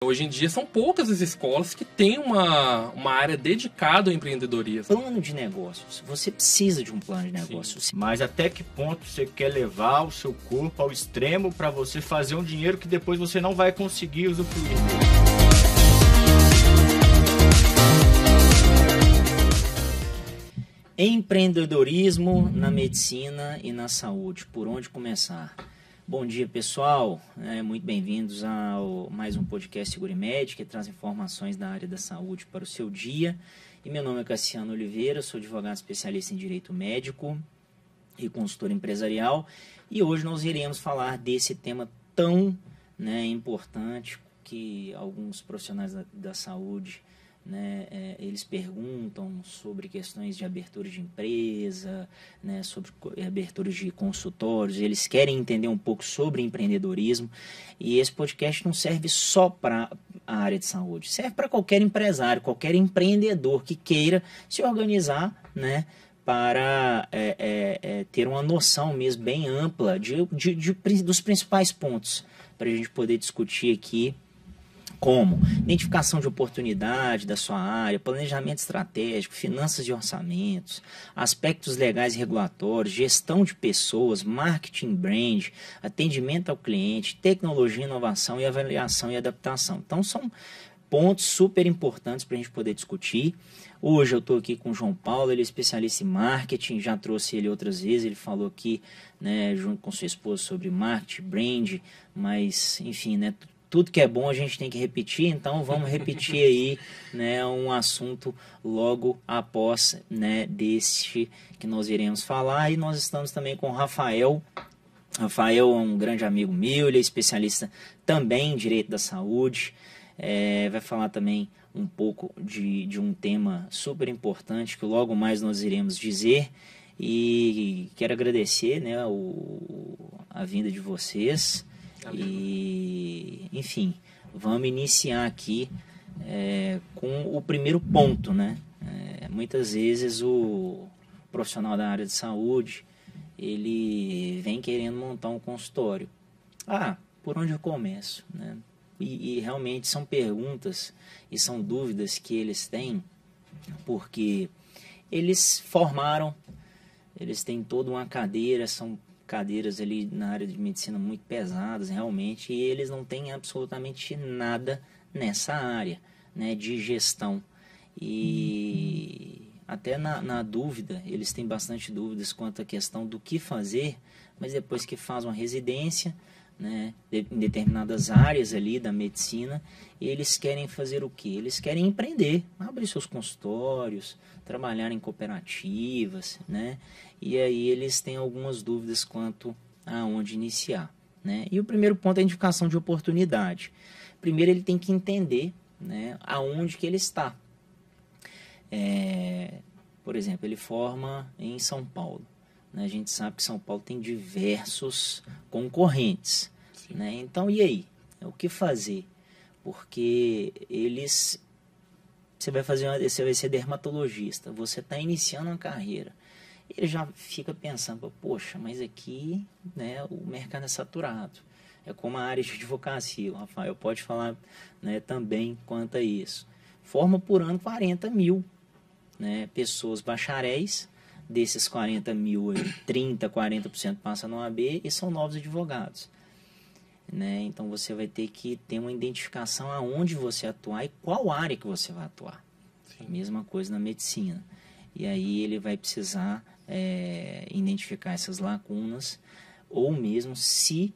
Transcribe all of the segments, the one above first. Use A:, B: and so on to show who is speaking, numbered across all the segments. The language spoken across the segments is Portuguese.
A: Hoje em dia são poucas as escolas que têm uma área dedicada ao empreendedorismo.
B: Plano de negócios. Você precisa de um plano de negócios.
C: Sim. Mas até que ponto você quer levar o seu corpo ao extremo para você fazer um dinheiro que depois você não vai conseguir usufruir?
B: Empreendedorismo na medicina e na saúde. Por onde começar? Bom dia, pessoal. Muito bem-vindos ao mais um podcast Segurimed, que traz informações da área da saúde para o seu dia. E meu nome é Cassiano Oliveira, sou advogado especialista em direito médico e consultor empresarial. E hoje nós iremos falar desse tema tão importante que alguns profissionais da saúde eles perguntam sobre questões de abertura de empresa, sobre abertura de consultórios, eles querem entender um pouco sobre empreendedorismo, e esse podcast não serve só para a área de saúde, serve para qualquer empresário, qualquer empreendedor que queira se organizar, para ter uma noção mesmo bem ampla dos principais pontos para a gente poder discutir aqui, como identificação de oportunidade da sua área, planejamento estratégico, finanças e orçamentos, aspectos legais e regulatórios, gestão de pessoas, marketing brand, atendimento ao cliente, tecnologia, inovação e avaliação e adaptação. Então são pontos super importantes para a gente poder discutir. Hoje eu estou aqui com o João Paulo, ele é especialista em marketing, já trouxe ele outras vezes, ele falou aqui junto com sua esposa sobre marketing, brand, mas enfim, tudo que é bom a gente tem que repetir, então vamos repetir aí um assunto logo após deste que nós iremos falar. E nós estamos também com o Rafael. Rafael é um grande amigo meu, ele é especialista também em direito da saúde, vai falar também um pouco de um tema super importante que logo mais nós iremos dizer. E quero agradecer a vinda de vocês. E, enfim, vamos iniciar aqui com o primeiro ponto, muitas vezes o profissional da área de saúde, ele vem querendo montar um consultório. Por onde eu começo? E realmente são perguntas e são dúvidas que eles têm, porque eles formaram, eles têm toda uma cadeira, são cadeiras ali na área de medicina muito pesadas realmente, e eles não têm absolutamente nada nessa área de gestão, e até na dúvida, eles têm bastante dúvidas quanto à questão do que fazer, mas depois que faz uma residência em determinadas áreas ali da medicina, eles querem fazer o quê? Eles querem empreender, abrir seus consultórios, trabalhar em cooperativas, e aí eles têm algumas dúvidas quanto a onde iniciar, E o primeiro ponto é a identificação de oportunidade. Primeiro ele tem que entender aonde que ele está. Por exemplo, ele forma em São Paulo. A gente sabe que São Paulo tem diversos concorrentes. Então, e aí? O que fazer? Porque você vai ser dermatologista, você está iniciando uma carreira. Ele já fica pensando, poxa, mas aqui o mercado é saturado. É como a área de advocacia, o Rafael pode falar também quanto a isso. Forma por ano 40 mil pessoas bacharéis. Desses 40 mil, 30%, 40% passa no OAB e são novos advogados. Então você vai ter que ter uma identificação aonde você atuar e qual área que você vai atuar. Sim. Mesma coisa na medicina. E aí ele vai precisar identificar essas lacunas ou mesmo se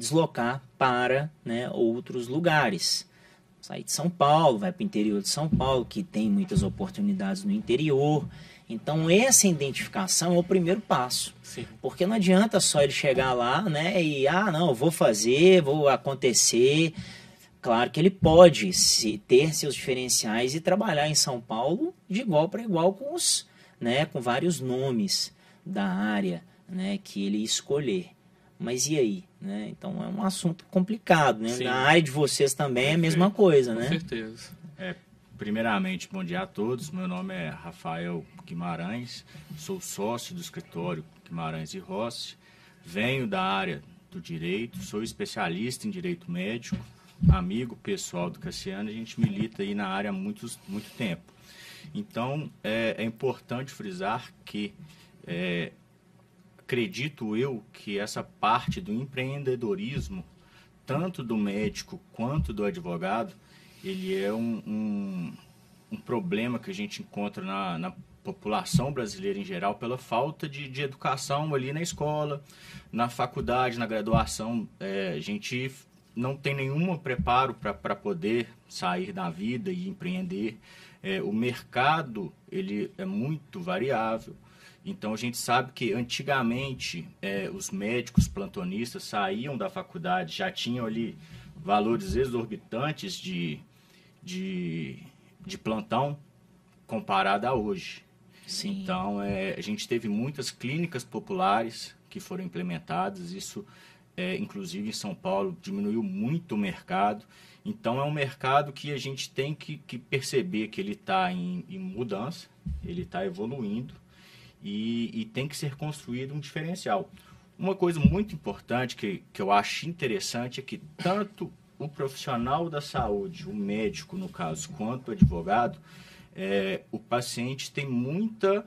B: deslocar para outros lugares. Sair de São Paulo, vai para o interior de São Paulo, que tem muitas oportunidades no interior. Então, essa identificação é o primeiro passo.
A: Sim.
B: Porque não adianta só ele chegar lá, e, não, vou fazer, vou acontecer. Claro que ele pode ter seus diferenciais e trabalhar em São Paulo de igual para igual com vários nomes da área que ele escolher. Mas e aí? Então é um assunto complicado. Na área de vocês também é a mesma coisa.
A: Com certeza.
C: Primeiramente, bom dia a todos. Meu nome é Rafael Guimarães, sou sócio do escritório Guimarães e Rossi, venho da área do direito, sou especialista em direito médico, amigo pessoal do Cassiano, a gente milita aí na área há muito tempo. Então, é importante frisar que acredito eu que essa parte do empreendedorismo, tanto do médico quanto do advogado, ele é um problema que a gente encontra na população brasileira em geral pela falta de educação ali na escola, na faculdade, na graduação. A gente não tem nenhum preparo para poder sair da vida e empreender. O mercado ele é muito variável. Então, a gente sabe que antigamente os médicos plantonistas saíam da faculdade, já tinham ali valores exorbitantes de plantão comparado a hoje.
B: Sim.
C: Então, a gente teve muitas clínicas populares que foram implementadas, isso, inclusive em São Paulo, diminuiu muito o mercado. Então, é um mercado que a gente tem que perceber que ele está em mudança, ele está evoluindo e tem que ser construído um diferencial. Uma coisa muito importante que eu acho interessante é que tanto o profissional da saúde, o médico no caso, quanto o advogado, o paciente tem muita...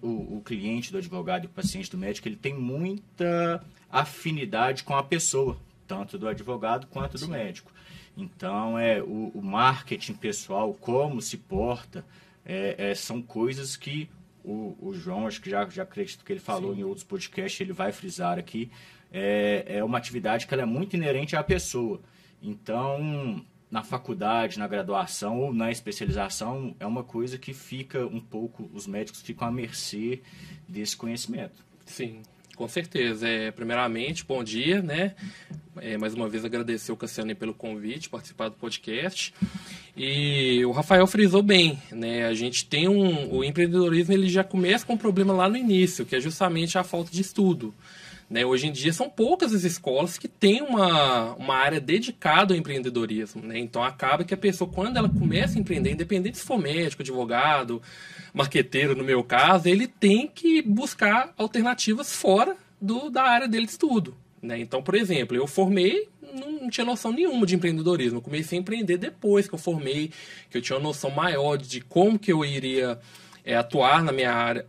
C: O cliente do advogado e o paciente do médico, ele tem muita afinidade com a pessoa, tanto do advogado quanto do médico. Então, o marketing pessoal, como se porta, são coisas que o João, acho que já acredito que ele falou em outros podcasts, ele vai frisar aqui, é uma atividade que ela é muito inerente à pessoa. Então, na faculdade, na graduação ou na especialização, é uma coisa que fica um pouco, os médicos ficam à mercê desse conhecimento.
A: Sim, com certeza. Primeiramente, bom dia, né? Mais uma vez agradecer o Cassiano pelo convite, participar do podcast. E o Rafael frisou bem, né? A gente tem o empreendedorismo, ele já começa com um problema lá no início, que é justamente a falta de estudo. Né? Hoje em dia são poucas as escolas que têm uma área dedicada ao empreendedorismo. Né? Então acaba que a pessoa, quando ela começa a empreender, independente se for médico, advogado, marqueteiro, no meu caso, ele tem que buscar alternativas fora da área dele de estudo. Né? Então, por exemplo, eu formei, não tinha noção nenhuma de empreendedorismo. Eu comecei a empreender depois que eu formei, que eu tinha uma noção maior de como que eu iria atuar na minha área.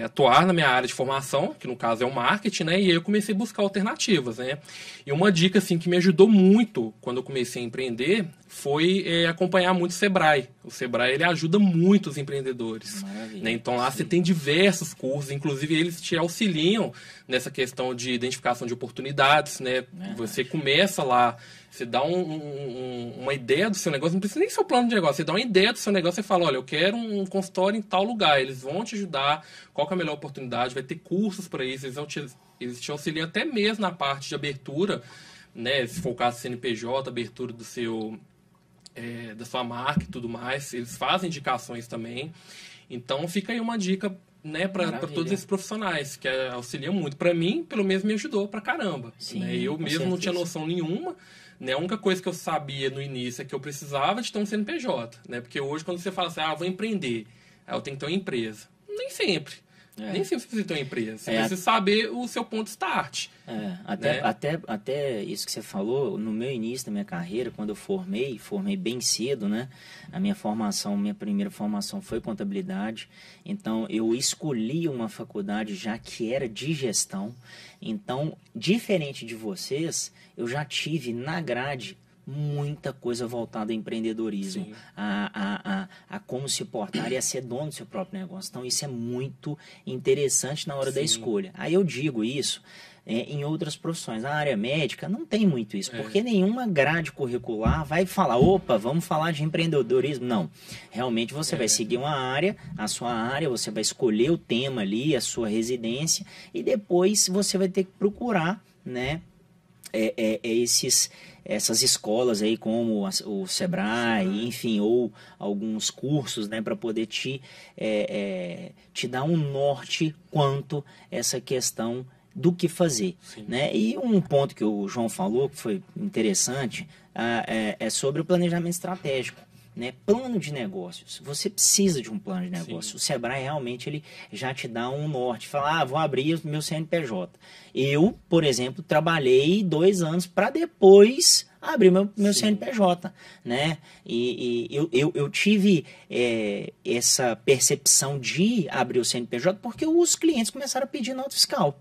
A: Atuar na minha área de formação, que no caso é o marketing, né? E aí eu comecei a buscar alternativas, né? E uma dica assim que me ajudou muito quando eu comecei a empreender foi acompanhar muito o Sebrae. O Sebrae, ele ajuda muito os empreendedores. Né? Então lá você tem diversos cursos, inclusive eles te auxiliam nessa questão de identificação de oportunidades, né? Você começa lá, você dá uma ideia do seu negócio, não precisa nem ser o plano de negócio, você dá uma ideia do seu negócio e fala, olha, eu quero um consultório em tal lugar, eles vão te ajudar, qual que é a melhor oportunidade, vai ter cursos para isso, eles te auxiliam até mesmo na parte de abertura, né? Se for o caso do CNPJ, abertura do seu... da sua marca e tudo mais, eles fazem indicações também. Então fica aí uma dica, né, para todos esses profissionais que auxiliam muito. Para mim, pelo menos, me ajudou pra caramba.
B: Sim,
A: né? Eu mesmo não tinha noção nenhuma. Né? A única coisa que eu sabia no início é que eu precisava de ter um CNPJ. Né? Porque hoje, quando você fala assim, vou empreender, eu tenho que ter uma empresa. Nem sempre. Nem sempre você precisa ter uma empresa. Você precisa saber o seu ponto start.
B: Até isso que você falou, no meu início da minha carreira, quando eu formei bem cedo, né? A minha primeira formação foi contabilidade. Então, eu escolhi uma faculdade já que era de gestão. Então, diferente de vocês, eu já tive na grade muita coisa voltada ao empreendedorismo, a como se portar e a ser dono do seu próprio negócio. Então, isso é muito interessante na hora da escolha. Aí eu digo isso em outras profissões. A área médica não tem muito isso, porque nenhuma grade curricular vai falar, opa, vamos falar de empreendedorismo. Não. Realmente você vai seguir uma área, a sua área, você vai escolher o tema ali, a sua residência, e depois você vai ter que procurar, né, essas escolas aí como o Sebrae, enfim, ou alguns cursos, né, para poder te dar um norte quanto essa questão do que fazer. Né? E um ponto que o João falou, que foi interessante, é sobre o planejamento estratégico. né? Plano de negócios. Você precisa de um plano de negócio.
A: Sim.
B: O Sebrae realmente ele já te dá um norte. Fala, vou abrir o meu CNPJ. Eu, por exemplo, trabalhei 2 anos para depois abrir meu CNPJ, né? E eu tive essa percepção de abrir o CNPJ porque os clientes começaram a pedir nota fiscal.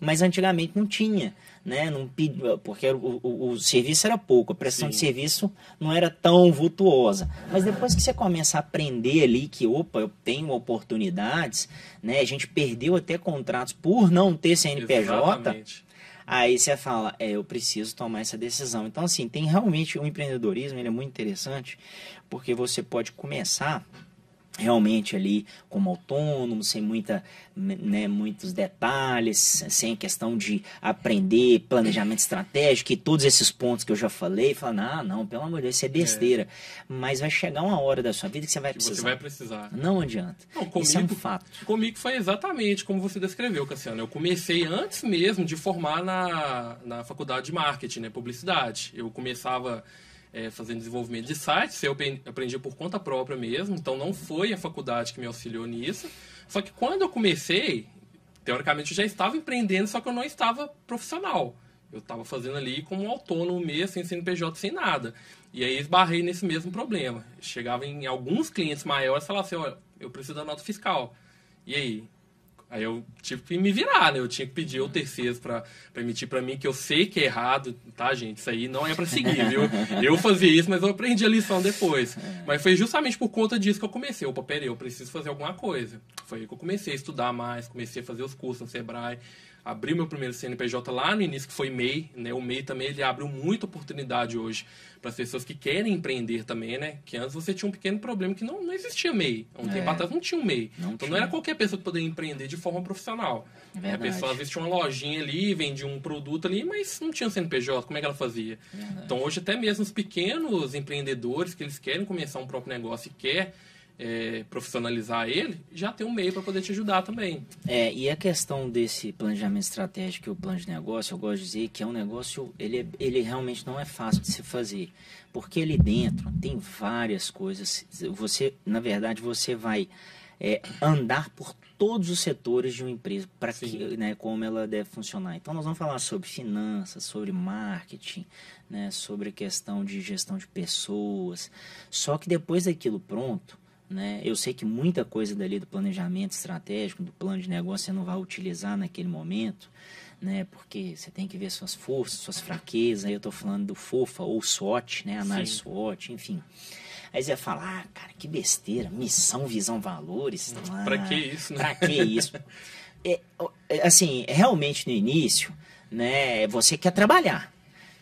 B: Mas antigamente não tinha, né? Não pedia, porque o serviço era pouco, a prestação de serviço não era tão vultuosa. Mas depois que você começa a aprender ali que, opa, eu tenho oportunidades, né? A gente perdeu até contratos por não ter CNPJ.
A: Exatamente.
B: Aí você fala, eu preciso tomar essa decisão. Então, assim, tem realmente o empreendedorismo, ele é muito interessante, porque você pode começar realmente ali como autônomo, sem muitos detalhes, sem questão de aprender planejamento estratégico e todos esses pontos que eu já falei, falar, não, pelo amor de Deus, isso é besteira. Mas vai chegar uma hora da sua vida que você vai precisar.
A: Você vai precisar.
B: Não adianta.
A: Não,
B: isso é um fato.
A: Comigo foi exatamente como você descreveu, Cassiano. Eu comecei antes mesmo de formar na faculdade de marketing, né, publicidade. Eu começava fazendo desenvolvimento de sites, eu aprendi por conta própria mesmo, então não foi a faculdade que me auxiliou nisso. Só que quando eu comecei, teoricamente eu já estava empreendendo, só que eu não estava profissional. Eu estava fazendo ali como autônomo mesmo, sem CNPJ, sem nada. E aí esbarrei nesse mesmo problema. Chegava em alguns clientes maiores e falava assim, olha, eu preciso da nota fiscal. E aí? Aí eu tive que me virar, né? Eu tinha que pedir o terceiro para emitir para mim, que eu sei que é errado, tá, gente? Isso aí não é para seguir, viu? Eu fazia isso, mas eu aprendi a lição depois. Mas foi justamente por conta disso que eu comecei. Opa, peraí, eu preciso fazer alguma coisa. Foi aí que eu comecei a estudar mais, comecei a fazer os cursos no Sebrae. Abri meu primeiro CNPJ lá no início, que foi MEI, né? O MEI também ele abriu muita oportunidade hoje para as pessoas que querem empreender também, né? Que antes você tinha um pequeno problema que não existia MEI. Há um tempo atrás não tinha um MEI. Não era qualquer pessoa que poderia empreender de forma profissional. A pessoa às vezes tinha uma lojinha ali, vendia um produto ali, mas não tinha um CNPJ, como é que ela fazia? Então hoje até mesmo os pequenos empreendedores que eles querem começar um próprio negócio e quer profissionalizar ele, já tem um meio para poder te ajudar também.
B: E a questão desse planejamento estratégico e o plano de negócio, eu gosto de dizer que é um negócio, ele realmente não é fácil de se fazer, porque ali dentro tem várias coisas. Você, na verdade, você vai andar por todos os setores de uma empresa, para que, né, como ela deve funcionar. Então, nós vamos falar sobre finanças, sobre marketing, né, sobre a questão de gestão de pessoas. Só que depois daquilo pronto, né, eu sei que muita coisa dali do planejamento estratégico, do plano de negócio, você não vai utilizar naquele momento, né, porque você tem que ver suas forças, suas fraquezas. Aí eu estou falando do FOFA ou SWOT, né, análise SWOT, enfim. Aí você vai falar, cara, que besteira, missão, visão, valores.
A: Pra que isso, né?
B: Pra que isso? Assim, realmente no início, né, você quer trabalhar,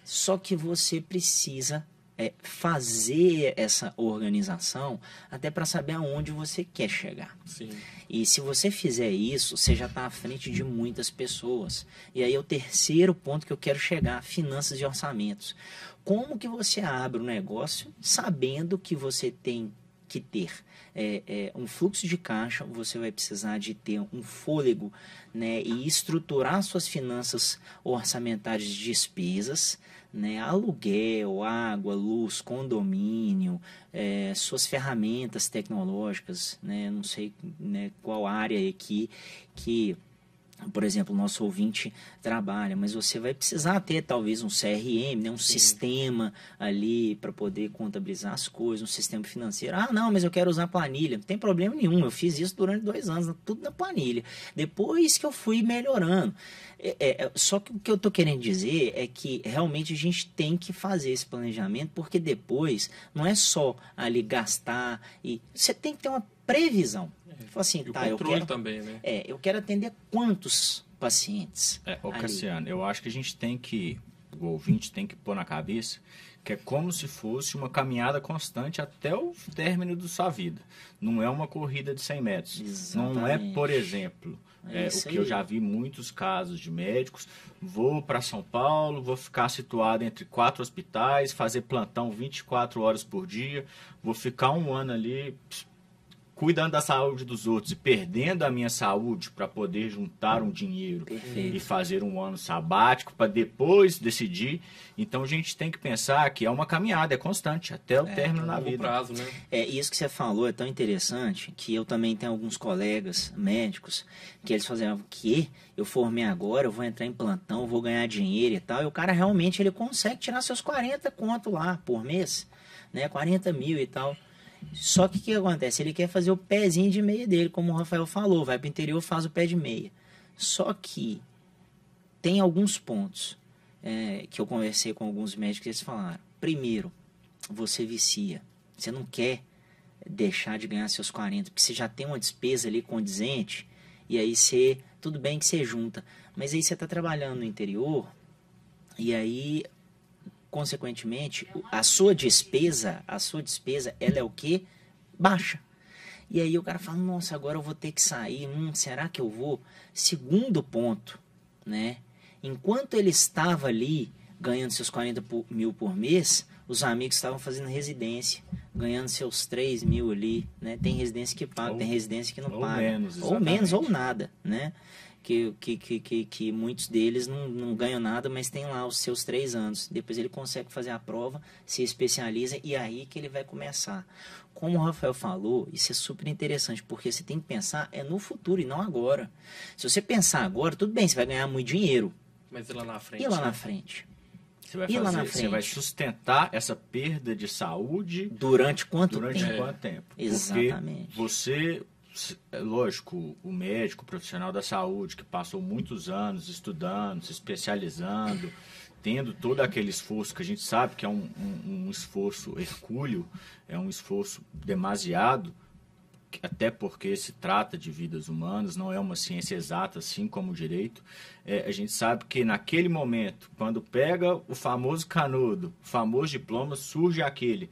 B: só que você precisa fazer essa organização até para saber aonde você quer chegar.
A: Sim.
B: E se você fizer isso, você já está à frente de muitas pessoas. E aí é o terceiro ponto que eu quero chegar, finanças e orçamentos. Como que você abre um negócio sabendo que você tem que ter um fluxo de caixa, você vai precisar de ter um fôlego, né, e estruturar suas finanças orçamentárias de despesas, né, aluguel, água, luz, condomínio, suas ferramentas tecnológicas, né, não sei, né, qual área aqui que, por exemplo, o nosso ouvinte trabalha, mas você vai precisar ter talvez um CRM, né, um sistema ali para poder contabilizar as coisas, um sistema financeiro. Ah, não, mas eu quero usar planilha. Não tem problema nenhum, eu fiz isso durante 2 anos, tudo na planilha. Depois que eu fui melhorando. Só que o que eu estou querendo dizer é que realmente a gente tem que fazer esse planejamento, porque depois não é só ali gastar, e você tem que ter uma previsão. Fala assim,
A: e
B: tá,
A: o controle também, né?
B: Eu quero atender quantos pacientes?
C: Cassiano, eu acho que a gente tem que, o ouvinte tem que pôr na cabeça que é como se fosse uma caminhada constante até o término da sua vida. Não é uma corrida de 100 metros.
B: Exatamente.
C: Não é, por exemplo, o que eu já vi muitos casos de médicos, vou para São Paulo, vou ficar situado entre 4 hospitais, fazer plantão 24 horas por dia, vou ficar 1 ano ali cuidando da saúde dos outros e perdendo a minha saúde para poder juntar um dinheiro e fazer um ano sabático para depois decidir. Então a gente tem que pensar que é uma caminhada, é constante, até o término da vida.
A: Prazo, né?
B: Isso que você falou é tão interessante que eu também tenho alguns colegas médicos que eles faziam que eu formei agora, eu vou entrar em plantão, vou ganhar dinheiro e tal. E o cara realmente ele consegue tirar seus 40 conto lá por mês, né? 40 mil e tal. Só que o que acontece? Ele quer fazer o pezinho de meia dele, como o Rafael falou, vai para o interior, faz o pé de meia. Só que tem alguns pontos que eu conversei com alguns médicos e eles falaram. Primeiro, você vicia. Você não quer deixar de ganhar seus 40, porque você já tem uma despesa ali condizente, e aí você, tudo bem que você junta, mas aí você está trabalhando no interior, e aí, consequentemente, a sua despesa, ela é o quê? Baixa. E aí o cara fala, nossa, agora eu vou ter que sair, será que eu vou? Segundo ponto, né? Enquanto ele estava ali, ganhando seus 40 mil por mês, os amigos estavam fazendo residência, ganhando seus 3 mil ali, né? Tem residência que paga, tem residência que não paga. Ou menos, ou nada, né? Que muitos deles não ganham nada, mas tem lá os seus 3 anos. Depois ele consegue fazer a prova, se especializa e aí que ele vai começar. Como o Rafael falou, isso é super interessante, porque você tem que pensar no futuro e não agora. Se você pensar agora, tudo bem, você vai ganhar muito dinheiro.
A: Mas e lá na frente?
B: E lá na frente?
C: Você vai sustentar essa perda de saúde
B: durante quanto
C: tempo?
B: Exatamente.
C: Porque você, lógico, o médico, o profissional da saúde que passou muitos anos estudando, se especializando, tendo todo aquele esforço que a gente sabe que é um esforço hercúleo, é um esforço demasiado, até porque se trata de vidas humanas, não é uma ciência exata, assim como o direito. A gente sabe que naquele momento, quando pega o famoso canudo, o famoso diploma, surge aquele,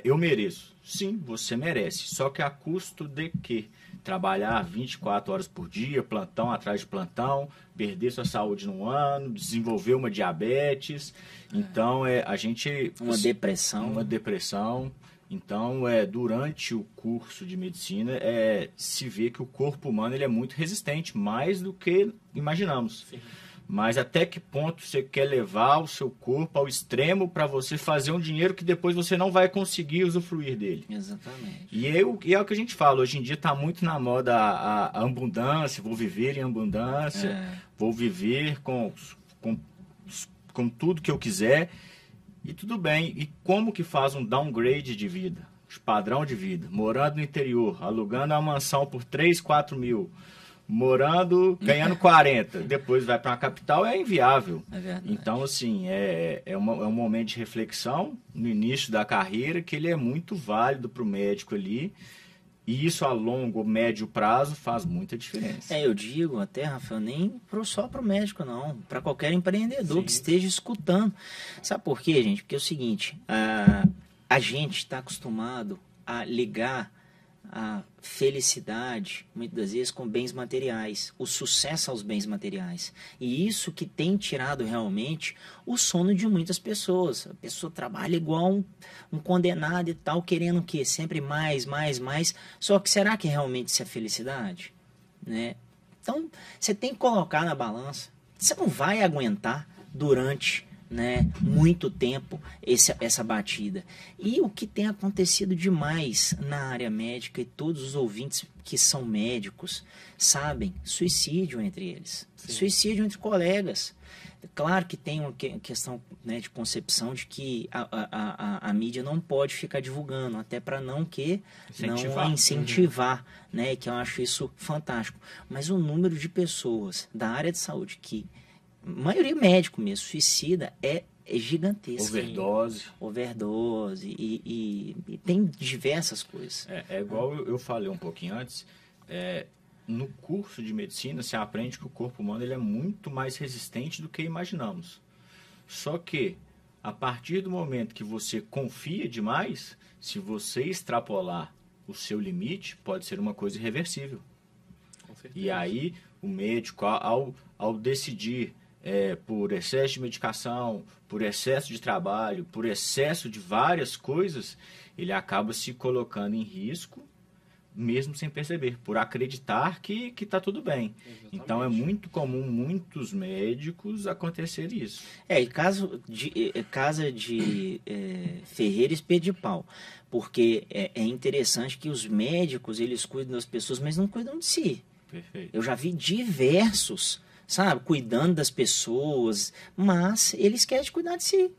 C: eu mereço. Sim, você merece, só que a custo de quê? Trabalhar 24 horas por dia, plantão atrás de plantão, perder sua saúde num ano, desenvolver uma diabetes, então a gente...
B: Uma depressão.
C: Então, durante o curso de medicina, se vê que o corpo humano ele é muito resistente, mais do que imaginamos. Sim. Mas até que ponto você quer levar o seu corpo ao extremo para você fazer um dinheiro que depois você não vai conseguir usufruir dele?
B: Exatamente.
C: E é o que a gente fala, hoje em dia está muito na moda a abundância, vou viver em abundância, vou viver com tudo que eu quiser. E tudo bem, e como que faz um downgrade de vida, de padrão de vida, morando no interior, alugando uma mansão por 3, 4 mil, ganhando 40, depois vai para uma capital, é inviável.
B: É verdade.
C: Então, assim, é um momento de reflexão no início da carreira que ele é muito válido para o médico ali, e isso a longo, médio prazo faz muita diferença.
B: Eu digo até, Rafael, nem só para o médico, não. Para qualquer empreendedor
C: Sim.
B: que esteja escutando. Sabe por quê, gente? Porque é o seguinte, a gente está acostumado a ligar a felicidade, muitas das vezes, com bens materiais, o sucesso aos bens materiais. E isso que tem tirado realmente o sono de muitas pessoas. A pessoa trabalha igual um condenado e tal, querendo o quê? Sempre mais. Só que será que realmente isso é felicidade? Né? Então, você tem que colocar na balança. Você não vai aguentar durante muito tempo essa batida. E o que tem acontecido demais na área médica, e todos os ouvintes que são médicos sabem, suicídio entre eles. Sim. Suicídio entre colegas. Claro que tem uma questão de concepção de que a mídia não pode ficar divulgando, até para não incentivar, que eu acho isso fantástico. Mas o número de pessoas da área de saúde que maioria médico mesmo, suicida, é gigantesco. Overdose e tem diversas coisas.
C: Igual eu falei um pouquinho antes, no curso de medicina se aprende que o corpo humano ele é muito mais resistente do que imaginamos. Só que, a partir do momento que você confia demais, se você extrapolar o seu limite, pode ser uma coisa irreversível.
A: Com certeza.
C: E aí, o médico, ao decidir por excesso de medicação, por excesso de trabalho, por excesso de várias coisas, ele acaba se colocando em risco, mesmo sem perceber, por acreditar que está tudo bem.
A: Exatamente.
C: Então, é muito comum muitos médicos acontecer isso.
B: E casa de ferreiro espeto de pau. Porque é interessante que os médicos, eles cuidam das pessoas, mas não cuidam de si.
C: Perfeito.
B: Eu já vi diversos, sabe, cuidando das pessoas, mas ele esquece de cuidar de si.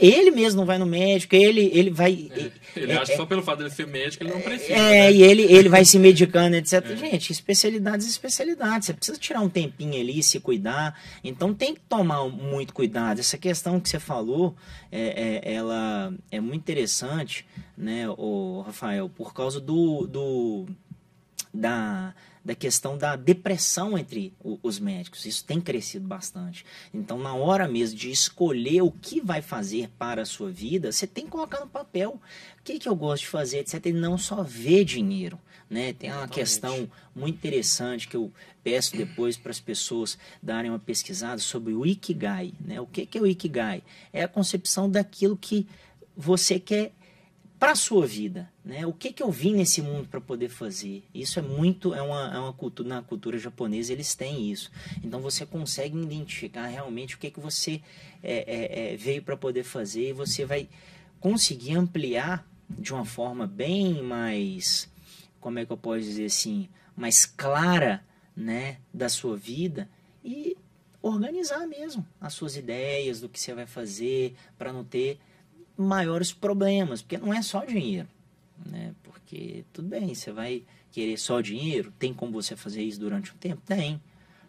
B: Ele mesmo não vai no médico, ele vai...
A: Ele acha que só pelo fato de ele ser médico, ele não precisa.
B: E ele vai se medicando, etc. Gente, especialidades. Você precisa tirar um tempinho ali, se cuidar. Então tem que tomar muito cuidado. Essa questão que você falou, ela é muito interessante, né, Rafael, por causa da questão da depressão entre os médicos. Isso tem crescido bastante. Então, na hora mesmo de escolher o que vai fazer para a sua vida, você tem que colocar no papel o que eu gosto de fazer, etc. E não só ver dinheiro. Né? Tem uma questão muito interessante que eu peço depois para as pessoas darem uma pesquisada sobre o Ikigai. Né? O que é o Ikigai? É a concepção daquilo que você quer para a sua vida, né? O que eu vim nesse mundo para poder fazer? Isso é uma cultura, na cultura japonesa eles têm isso. Então você consegue identificar realmente o que você veio para poder fazer e você vai conseguir ampliar de uma forma bem mais, como é que eu posso dizer assim, mais clara, né, da sua vida e organizar mesmo as suas ideias do que você vai fazer para não ter maiores problemas, porque não é só dinheiro, né? Porque tudo bem, você vai querer só dinheiro, tem como você fazer isso durante um tempo? Tem,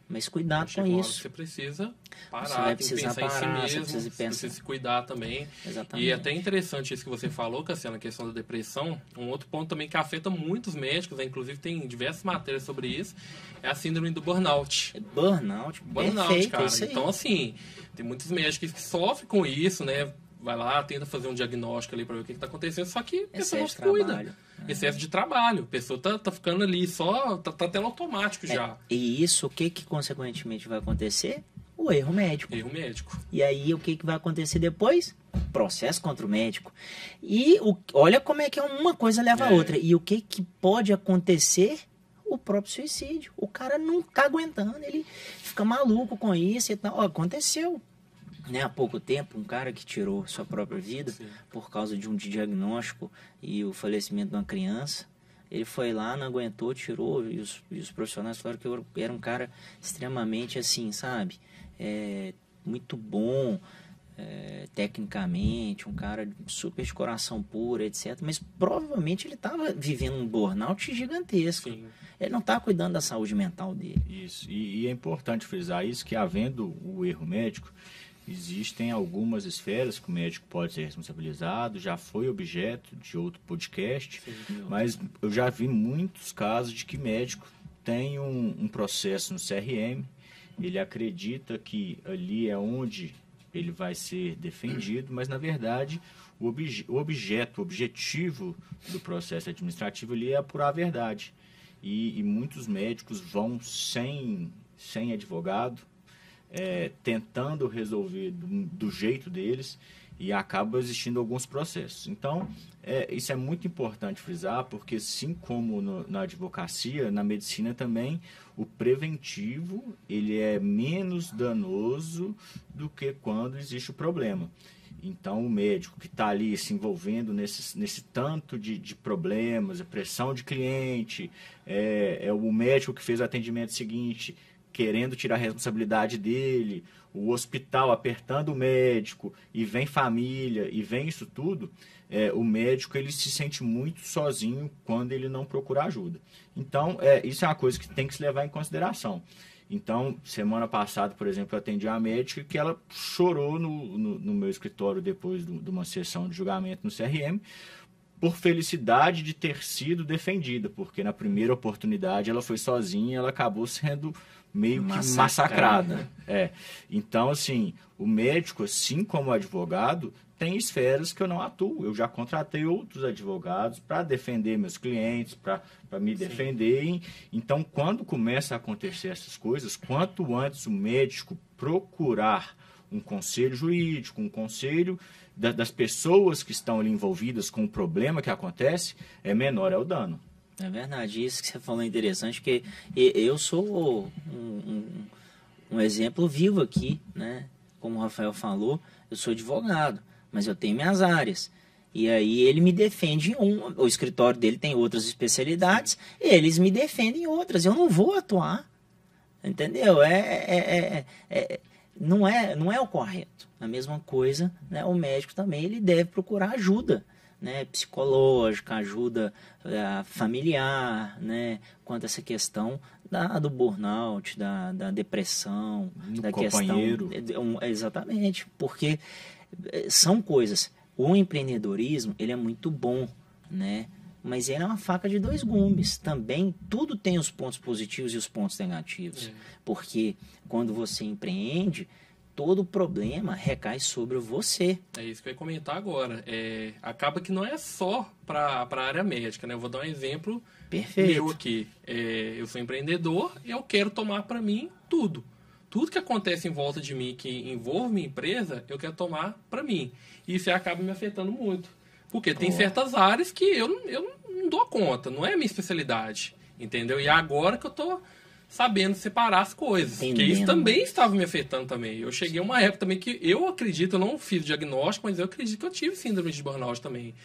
B: mas cuidado com isso.
A: Você precisa parar,
B: você vai precisar
A: tem que pensar
B: parar,
A: em si mesmo,
B: você
A: precisa se cuidar também.
B: Exatamente.
A: E é até interessante isso que você falou, Cassiano, a questão da depressão. Um outro ponto também que afeta muitos médicos, né? Inclusive tem diversas matérias sobre isso, é a síndrome do burnout.
B: Burnout, perfeito,
A: cara.
B: É isso aí.
A: Então, assim, tem muitos médicos que sofrem com isso, né? Vai lá, tenta fazer um diagnóstico ali para ver o que está acontecendo, só que a pessoa não se cuida. Excesso de trabalho. A pessoa tá ficando ali só, tá tendo automático já.
B: E isso, o que consequentemente vai acontecer? O erro médico.
A: Erro médico.
B: E aí, o que vai acontecer depois? Processo contra o médico. E olha como é que uma coisa leva a outra. E o que pode acontecer? O próprio suicídio. O cara não tá aguentando, ele fica maluco com isso e tal. Aconteceu. Né, há pouco tempo, um cara que tirou sua própria vida por causa de um diagnóstico e o falecimento de uma criança. Ele foi lá, não aguentou, tirou, e os profissionais falaram que eu era um cara extremamente assim, sabe? Muito bom tecnicamente, um cara super de coração puro, etc. Mas provavelmente ele estava vivendo um burnout gigantesco.
A: Sim.
B: Ele não estava cuidando da saúde mental dele.
C: Isso, e é importante frisar isso, que havendo o erro médico, existem algumas esferas que o médico pode ser responsabilizado, já foi objeto de outro podcast, mas eu já vi muitos casos de que médico tem um processo no CRM, ele acredita que ali é onde ele vai ser defendido, mas na verdade o objetivo do processo administrativo ali é apurar a verdade. E muitos médicos vão sem advogado, tentando resolver do jeito deles e acaba existindo alguns processos. Então, isso é muito importante frisar, porque assim como na advocacia, na medicina também, o preventivo ele é menos danoso do que quando existe o problema. Então, o médico que está ali se envolvendo nesse tanto de problemas, a pressão de cliente, o médico que fez o atendimento seguinte querendo tirar a responsabilidade dele, o hospital apertando o médico, e vem família, e vem isso tudo, o médico ele se sente muito sozinho quando ele não procura ajuda. Então, isso é uma coisa que tem que se levar em consideração. Então, semana passada, por exemplo, eu atendi uma médica que ela chorou no meu escritório depois de uma sessão de julgamento no CRM, por felicidade de ter sido defendida, porque na primeira oportunidade ela foi sozinha e ela acabou sendo meio que massacrada. Então, assim, o médico, assim como o advogado, tem esferas que eu não atuo. Eu já contratei outros advogados para defender meus clientes, para me defenderem. Então, quando começa a acontecer essas coisas, quanto antes o médico procurar um conselho jurídico, um conselho das pessoas que estão ali envolvidas com o problema que acontece, menor é o dano.
B: É verdade, isso que você falou é interessante, porque eu sou um exemplo vivo aqui, né? Como o Rafael falou, eu sou advogado, mas eu tenho minhas áreas. E aí ele me defende em uma, o escritório dele tem outras especialidades, eles me defendem em outras, eu não vou atuar, entendeu? Não é o correto. A mesma coisa, né? O médico também ele deve procurar ajuda, né? Psicológica, ajuda familiar, né? Quanto a essa questão do burnout, da depressão, da
C: companheiro.
B: questão... Exatamente, porque são coisas... O empreendedorismo, ele é muito bom, né? Mas ele é uma faca de dois gumes. Também, tudo tem os pontos positivos e os pontos negativos. Porque quando você empreende, todo o problema recai sobre você.
A: É isso que eu ia comentar agora. Acaba que não é só para a área médica, né? Eu vou dar um exemplo meu aqui. Eu sou empreendedor e eu quero tomar para mim tudo. Tudo que acontece em volta de mim, que envolve minha empresa, eu quero tomar para mim. E isso acaba me afetando muito. Porque tem certas áreas que eu não dou conta, não é a minha especialidade. Entendeu? E agora que eu tô sabendo separar as coisas. Porque isso também estava me afetando também. Eu cheguei a uma época também que eu acredito, eu não fiz diagnóstico, mas eu acredito que eu tive síndrome de burnout também.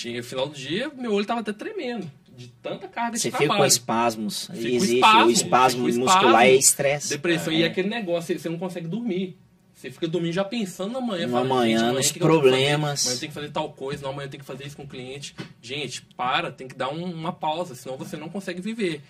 A: No final do dia, meu olho estava até tremendo. De tanta carga de trabalho.
B: Você fica com espasmos.
A: Existe
B: o espasmo muscular é estresse.
A: Depressão. E aquele negócio, você não consegue dormir. Você fica dormindo já pensando na manhã.
B: Amanhã, nos problemas.
A: Amanhã eu tenho que fazer tal coisa, não, amanhã eu tenho que fazer isso com o cliente. Gente, tem que dar uma pausa, senão você não consegue viver.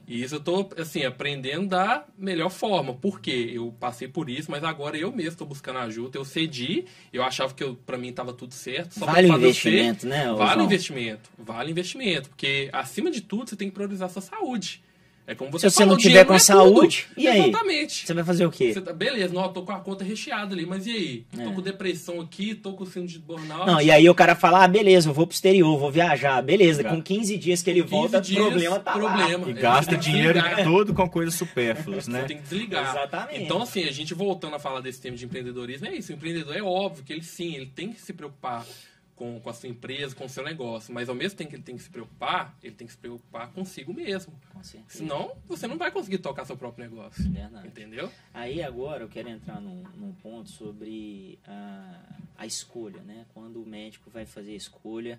A: E isso eu tô, assim, aprendendo da melhor forma. Por quê? Eu passei por isso, mas agora eu mesmo tô buscando ajuda. Eu cedi, eu achava que pra mim tava tudo certo. Só
B: vale o investimento, né?
A: Vale o investimento. Porque, acima de tudo, você tem que priorizar a sua saúde. É como você
B: Se você não tiver com saúde, e aí?
A: Exatamente.
B: Você vai fazer o quê?
A: Beleza, não, eu tô com a conta recheada ali, mas e aí? Tô com depressão aqui, tô com síndrome de burnout.
B: Não, e aí o cara fala, beleza, eu vou pro exterior, vou viajar. Beleza, com 15 dias que ele volta, o problema tá lá.
C: E gasta dinheiro todo com coisas supérfluas, né?
A: Você tem que desligar.
B: Exatamente.
A: Então, assim, a gente voltando a falar desse tema de empreendedorismo, é isso. O empreendedor é óbvio que ele tem que se preocupar com a sua empresa, com o seu negócio. Mas ao mesmo tempo que ele tem que se preocupar, ele tem que se preocupar consigo mesmo.
B: Com certeza.
A: Senão, você não vai conseguir tocar seu próprio negócio.
B: Verdade.
A: Entendeu?
B: Aí agora eu quero entrar num ponto sobre a escolha, né? Quando o médico vai fazer a escolha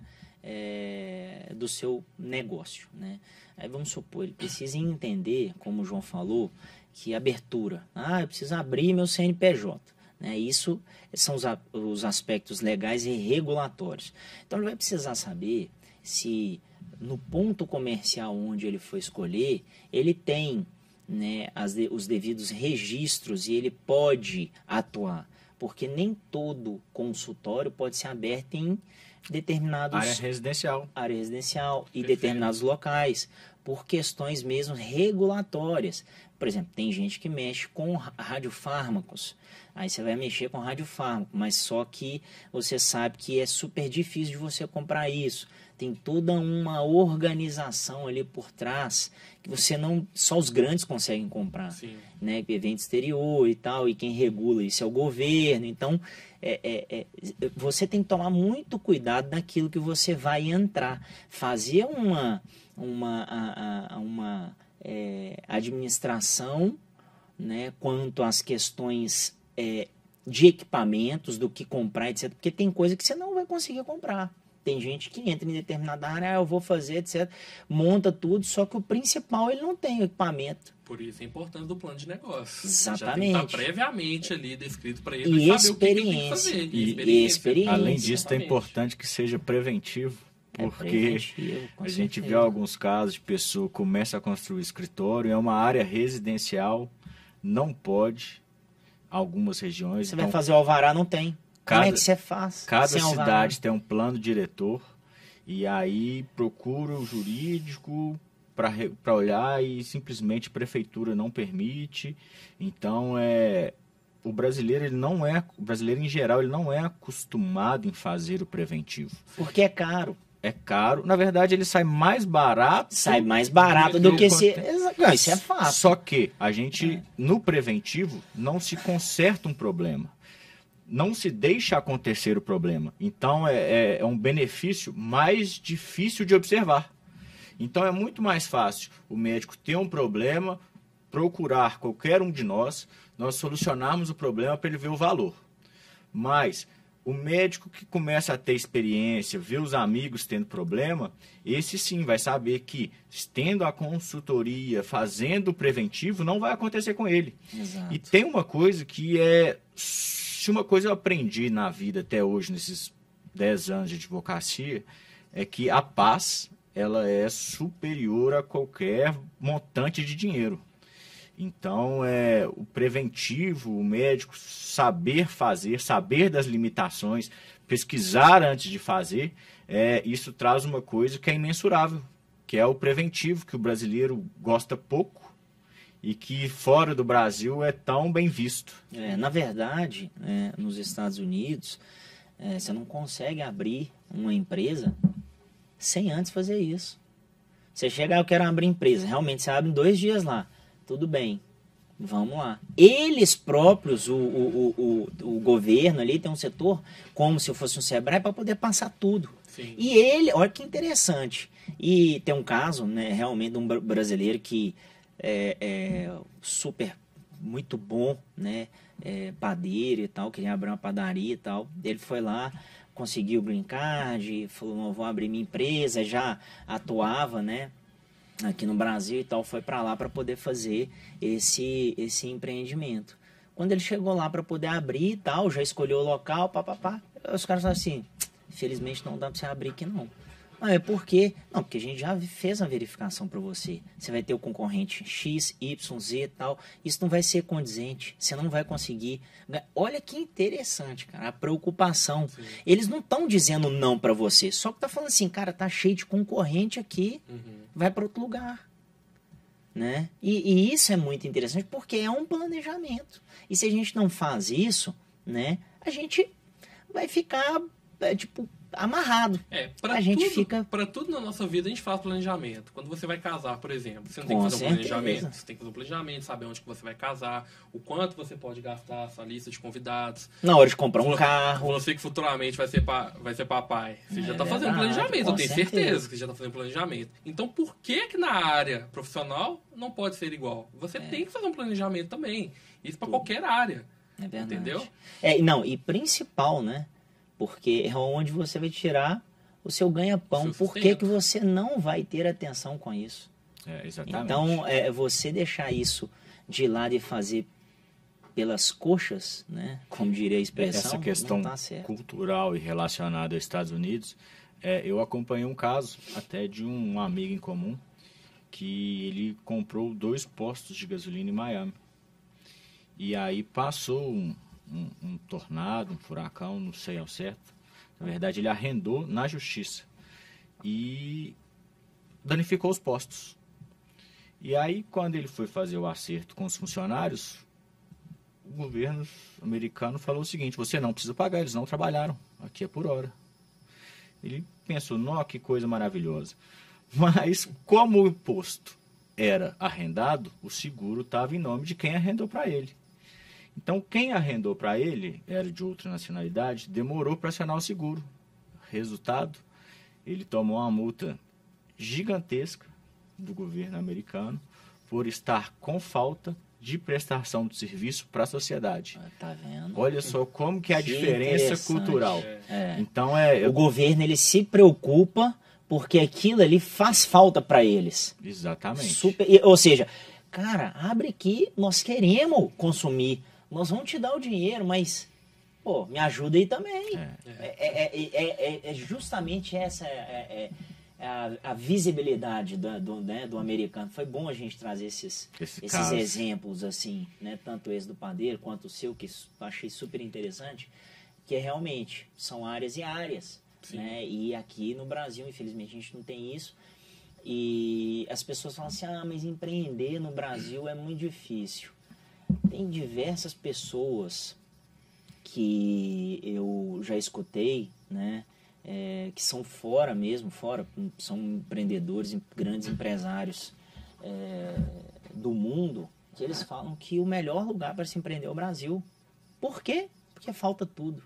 B: do seu negócio, né? Aí vamos supor, ele precisa entender, como o João falou, que abertura. Eu preciso abrir meu CNPJ. Né? Isso são os aspectos legais e regulatórios. Então ele vai precisar saber se no ponto comercial onde ele for escolher, ele tem, né, os devidos registros e ele pode atuar. Porque nem todo consultório pode ser aberto em determinados...
C: Área residencial
B: e determinados locais, por questões mesmo regulatórias. Por exemplo, tem gente que mexe com radiofármacos. Aí você vai mexer com radiofármaco, mas só que você sabe que é super difícil de você comprar isso. Tem toda uma organização ali por trás que você não... Só os grandes conseguem comprar.
A: Sim.
B: Né? Evento exterior e tal, e quem regula isso é o governo. Então, você tem que tomar muito cuidado naquilo que você vai entrar. Fazer uma administração, né, quanto às questões de equipamentos, do que comprar, etc. Porque tem coisa que você não vai conseguir comprar. Tem gente que entra em determinada área, eu vou fazer, etc. Monta tudo, só que o principal ele não tem equipamento.
A: Por isso a importância do plano de negócio.
B: Exatamente.
A: Já tem que estar previamente ali descrito para ele, saber o que ele tem que fazer.
B: E experiência.
C: Além disso, é importante que seja preventivo. Porque a gente vê alguns casos de pessoa que começa a construir escritório, é uma área residencial, não pode, algumas regiões...
B: Você vai fazer o alvará, não tem. Como é que você faz?
C: Cada cidade tem um plano diretor, e aí procura o jurídico para olhar e simplesmente a prefeitura não permite. Então, o brasileiro em geral, ele não é acostumado em fazer o preventivo.
B: Porque é caro.
C: É caro. Na verdade, ele sai mais barato.
B: Do que se... Não, isso é fácil.
C: Só que a gente, no preventivo, não se conserta um problema. Não se deixa acontecer o problema. Então, é um benefício mais difícil de observar. Então é muito mais fácil o médico ter um problema, procurar qualquer um de nós solucionarmos o problema para ele ver o valor. Mas o médico que começa a ter experiência, ver os amigos tendo problema, esse sim vai saber que, tendo a consultoria, fazendo o preventivo, não vai acontecer com ele.
B: Exato.
C: E tem uma coisa que se uma coisa eu aprendi na vida até hoje, nesses 10 anos de advocacia, é que a paz, ela é superior a qualquer montante de dinheiro. Então, o preventivo, o médico saber fazer, saber das limitações, pesquisar antes de fazer, isso traz uma coisa que é imensurável, que é o preventivo, que o brasileiro gosta pouco e que fora do Brasil é tão bem visto.
B: Na verdade, nos Estados Unidos, você não consegue abrir uma empresa sem antes fazer isso. Você chega, eu quero abrir empresa, realmente você abre em 2 dias lá. Tudo bem, vamos lá. Eles próprios, o governo ali tem um setor, como se fosse um Sebrae, para poder passar tudo.
A: Sim.
B: E ele, olha que interessante. E tem um caso, né, realmente, de um brasileiro que é super, muito bom, né, padeiro e tal, queria abrir uma padaria e tal. Ele foi lá, conseguiu o green card, falou, não, vou abrir minha empresa, já atuava, né, aqui no Brasil e tal, foi para lá para poder fazer esse empreendimento. Quando ele chegou lá para poder abrir e tal, já escolheu o local, papapá, os caras falaram assim, infelizmente não dá para você abrir aqui não. É porque? Não, porque a gente já fez a verificação para você. Você vai ter o concorrente X, Y, Z e tal. Isso não vai ser condizente. Você não vai conseguir. Olha que interessante, cara. A preocupação. Sim. Eles não estão dizendo não para você. Só que tá falando assim, cara, tá cheio de concorrente aqui. Vai para outro lugar. Né? E isso é muito interessante porque é um planejamento. E se a gente não faz isso, né, a gente vai ficar, amarrado.
A: Para tudo na nossa vida a gente faz planejamento. Quando você vai casar, por exemplo, você não tem que fazer um planejamento. Você tem que fazer um planejamento, saber onde que você vai casar, o quanto você pode gastar, sua lista de convidados.
B: Na hora de comprar um carro.
A: Você que futuramente vai ser papai. Você já está fazendo planejamento, eu tenho certeza que você já está fazendo planejamento. Então por que na área profissional não pode ser igual? Você tem que fazer um planejamento também. Isso para qualquer área.
B: É verdade.
A: Entendeu?
B: E principal, né? Porque é onde você vai tirar o seu ganha-pão. Por que você não vai ter atenção com isso?
C: Exatamente.
B: Então, você deixar isso de lado e fazer pelas coxas, né? Como diria a expressão,
C: essa questão
B: não tá certo.
C: Cultural e relacionada aos Estados Unidos, eu acompanhei um caso até de um amigo em comum que ele comprou 2 postos de gasolina em Miami. E aí passou um tornado, um furacão, não sei ao certo. Na verdade, ele arrendou na justiça e danificou os postos. E aí, quando ele foi fazer o acerto com os funcionários, o governo americano falou o seguinte, você não precisa pagar, eles não trabalharam, aqui é por hora. Ele pensou, nossa, que coisa maravilhosa. Mas, como o posto era arrendado, o seguro estava em nome de quem arrendou para ele. Então, quem arrendou para ele, era de outra nacionalidade, demorou para acionar o seguro. Resultado, ele tomou uma multa gigantesca do governo americano por estar com falta de prestação de serviço para a sociedade.
B: Tá vendo?
C: Olha só como que é a diferença cultural. Então,
B: o governo ele se preocupa porque aquilo ali faz falta para eles.
C: Exatamente.
B: Ou seja, cara, abre aqui, nós queremos consumir. Nós vamos te dar o dinheiro, mas, me ajuda aí também. Justamente essa a visibilidade do americano. Foi bom a gente trazer esses exemplos, assim, né? Tanto esse do padeiro quanto o seu, que eu achei super interessante, que realmente são áreas e áreas. Né? E aqui no Brasil, infelizmente, a gente não tem isso. E as pessoas falam assim, mas empreender no Brasil é muito difícil. Tem diversas pessoas que eu já escutei, né, que são fora, são empreendedores, grandes empresários do mundo, que eles falam que o melhor lugar para se empreender é o Brasil. Por quê? Porque falta tudo.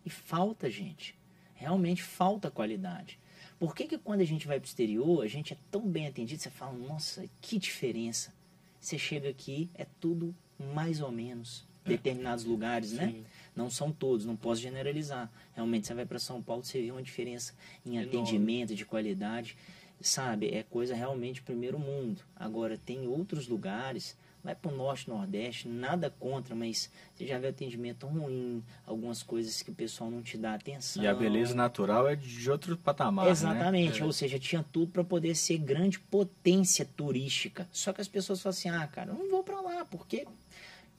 B: E falta, gente. Realmente falta qualidade. Por que quando a gente vai para o exterior, a gente é tão bem atendido, você fala, nossa, que diferença. Você chega aqui, é tudo mais ou menos. Determinados lugares, né?
A: Sim.
B: Não são todos, não posso generalizar. Realmente, você vai para São Paulo, você vê uma diferença em atendimento, de qualidade. Sabe, é coisa realmente de primeiro mundo. Agora, tem outros lugares, vai para o Norte, Nordeste, nada contra, mas você já vê atendimento ruim, algumas coisas que o pessoal não te dá atenção.
C: E a beleza natural é de outro patamar,
B: Exatamente,
C: né?
B: ou seja, tinha tudo para poder ser grande potência turística. Só que as pessoas falam assim, cara, eu não vou para lá, porque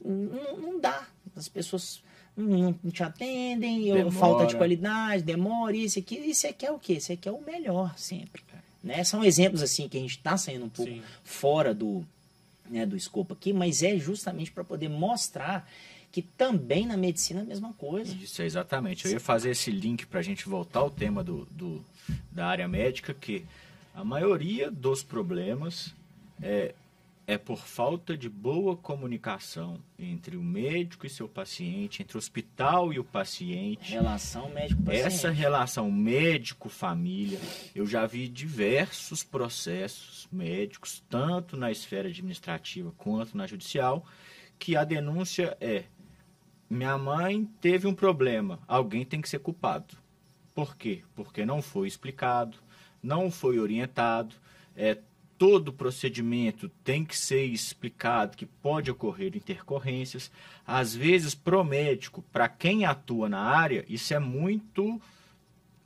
B: não dá. As pessoas não te atendem, falta de qualidade, demora, isso aqui. E você quer o quê? Você quer o melhor sempre. Né? São exemplos assim que a gente está saindo um pouco fora do escopo aqui, mas é justamente para poder mostrar que também na medicina é a mesma coisa.
C: Isso, exatamente. Eu ia fazer esse link para a gente voltar ao tema da área médica, que a maioria dos problemas é por falta de boa comunicação entre o médico e seu paciente, entre o hospital e o paciente.
B: Relação médico-paciente.
C: Essa relação médico-família, eu já vi diversos processos médicos, tanto na esfera administrativa quanto na judicial, que a denúncia é: minha mãe teve um problema, alguém tem que ser culpado. Por quê? Porque não foi explicado, não foi orientado, todo procedimento tem que ser explicado, que pode ocorrer intercorrências. Às vezes, pro médico, para quem atua na área, isso é muito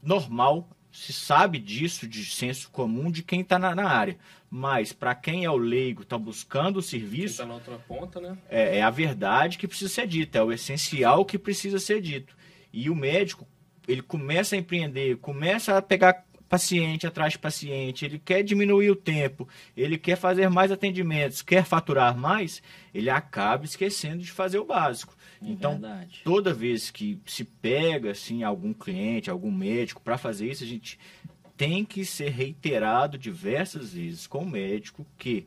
C: normal, se sabe disso, de senso comum de quem está na área. Mas, para quem é o leigo, está buscando o serviço...
A: Quem está na outra ponta, né?
C: É a verdade que precisa ser dita, é o essencial que precisa ser dito. E o médico, ele começa a empreender, começa a pegar paciente atrás de paciente, ele quer diminuir o tempo, ele quer fazer mais atendimentos, quer faturar mais, ele acaba esquecendo de fazer o básico. Então,
B: verdade.
C: Toda vez que se pega assim, algum cliente, algum médico para fazer isso, a gente tem que ser reiterado diversas vezes com o médico que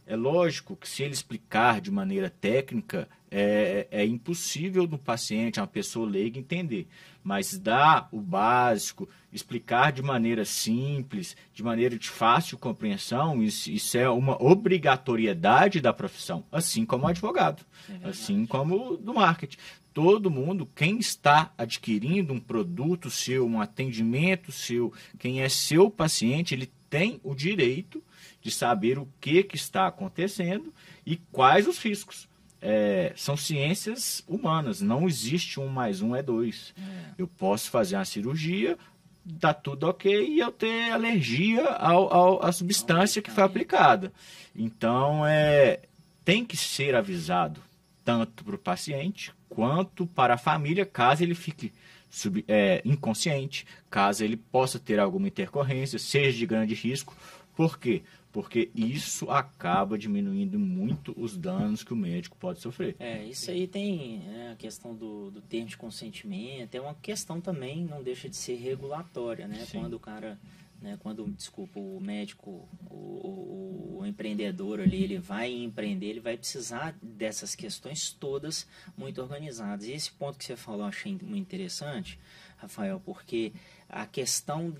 C: é lógico que se ele explicar de maneira técnica, é impossível do paciente, uma pessoa leiga, entender. Mas dar o básico, explicar de maneira simples, de maneira de fácil compreensão, isso é uma obrigatoriedade da profissão, assim como o advogado, assim como do marketing. Todo mundo, quem está adquirindo um produto seu, um atendimento seu, quem é seu paciente, ele tem o direito de saber o que está acontecendo e quais os riscos. São ciências humanas, não existe 1 mais 1 é 2. Eu posso fazer uma cirurgia, dá tudo ok, e eu ter alergia à substância que foi aplicada. Então, tem que ser avisado tanto para o paciente quanto para a família, caso ele fique inconsciente, caso ele possa ter alguma intercorrência, seja de grande risco. Por quê? Porque isso acaba diminuindo muito os danos que o médico pode sofrer.
B: Isso aí tem a questão do termo de consentimento, é uma questão também, não deixa de ser regulatória, né?
C: Sim.
B: Quando o cara, o médico, o empreendedor ali, ele vai empreender, ele vai precisar dessas questões todas muito organizadas. E esse ponto que você falou eu achei muito interessante, Rafael, porque a questão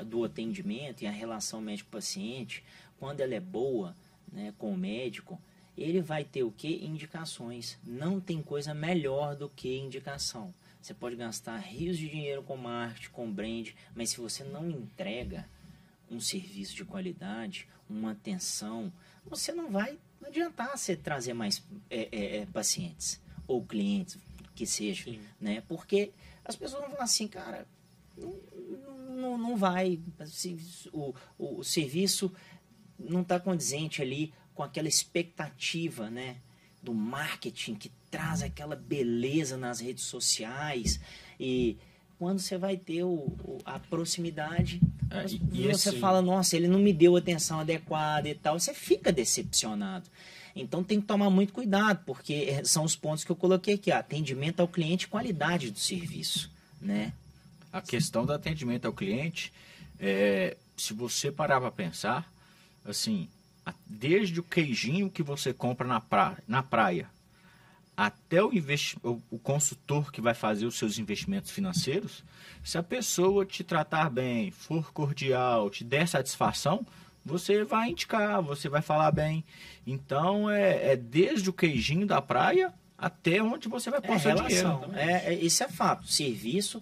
B: do atendimento e a relação médico-paciente, quando ela é boa, né, com o médico, ele vai ter o quê? Indicações. Não tem coisa melhor do que indicação. Você pode gastar rios de dinheiro com marketing, com brand, mas se você não entrega um serviço de qualidade, uma atenção, você não adiantar você trazer mais pacientes ou clientes, que seja, né? Porque as pessoas vão falar assim, cara, não vai, o serviço não está condizente ali com aquela expectativa, né, do marketing que traz aquela beleza nas redes sociais. E quando você vai ter a proximidade, você fala, nossa, ele não me deu atenção adequada e tal, você fica decepcionado. Então tem que tomar muito cuidado, porque são os pontos que eu coloquei aqui, atendimento ao cliente e qualidade do serviço, né?
C: A questão do atendimento ao cliente, se você parar para pensar, assim, desde o queijinho que você compra na praia, até o consultor que vai fazer os seus investimentos financeiros, se a pessoa te tratar bem, for cordial, te der satisfação, você vai indicar, você vai falar bem. Então, é desde o queijinho da praia até onde você vai pôr seu dinheiro.
B: Isso é fato. Serviço,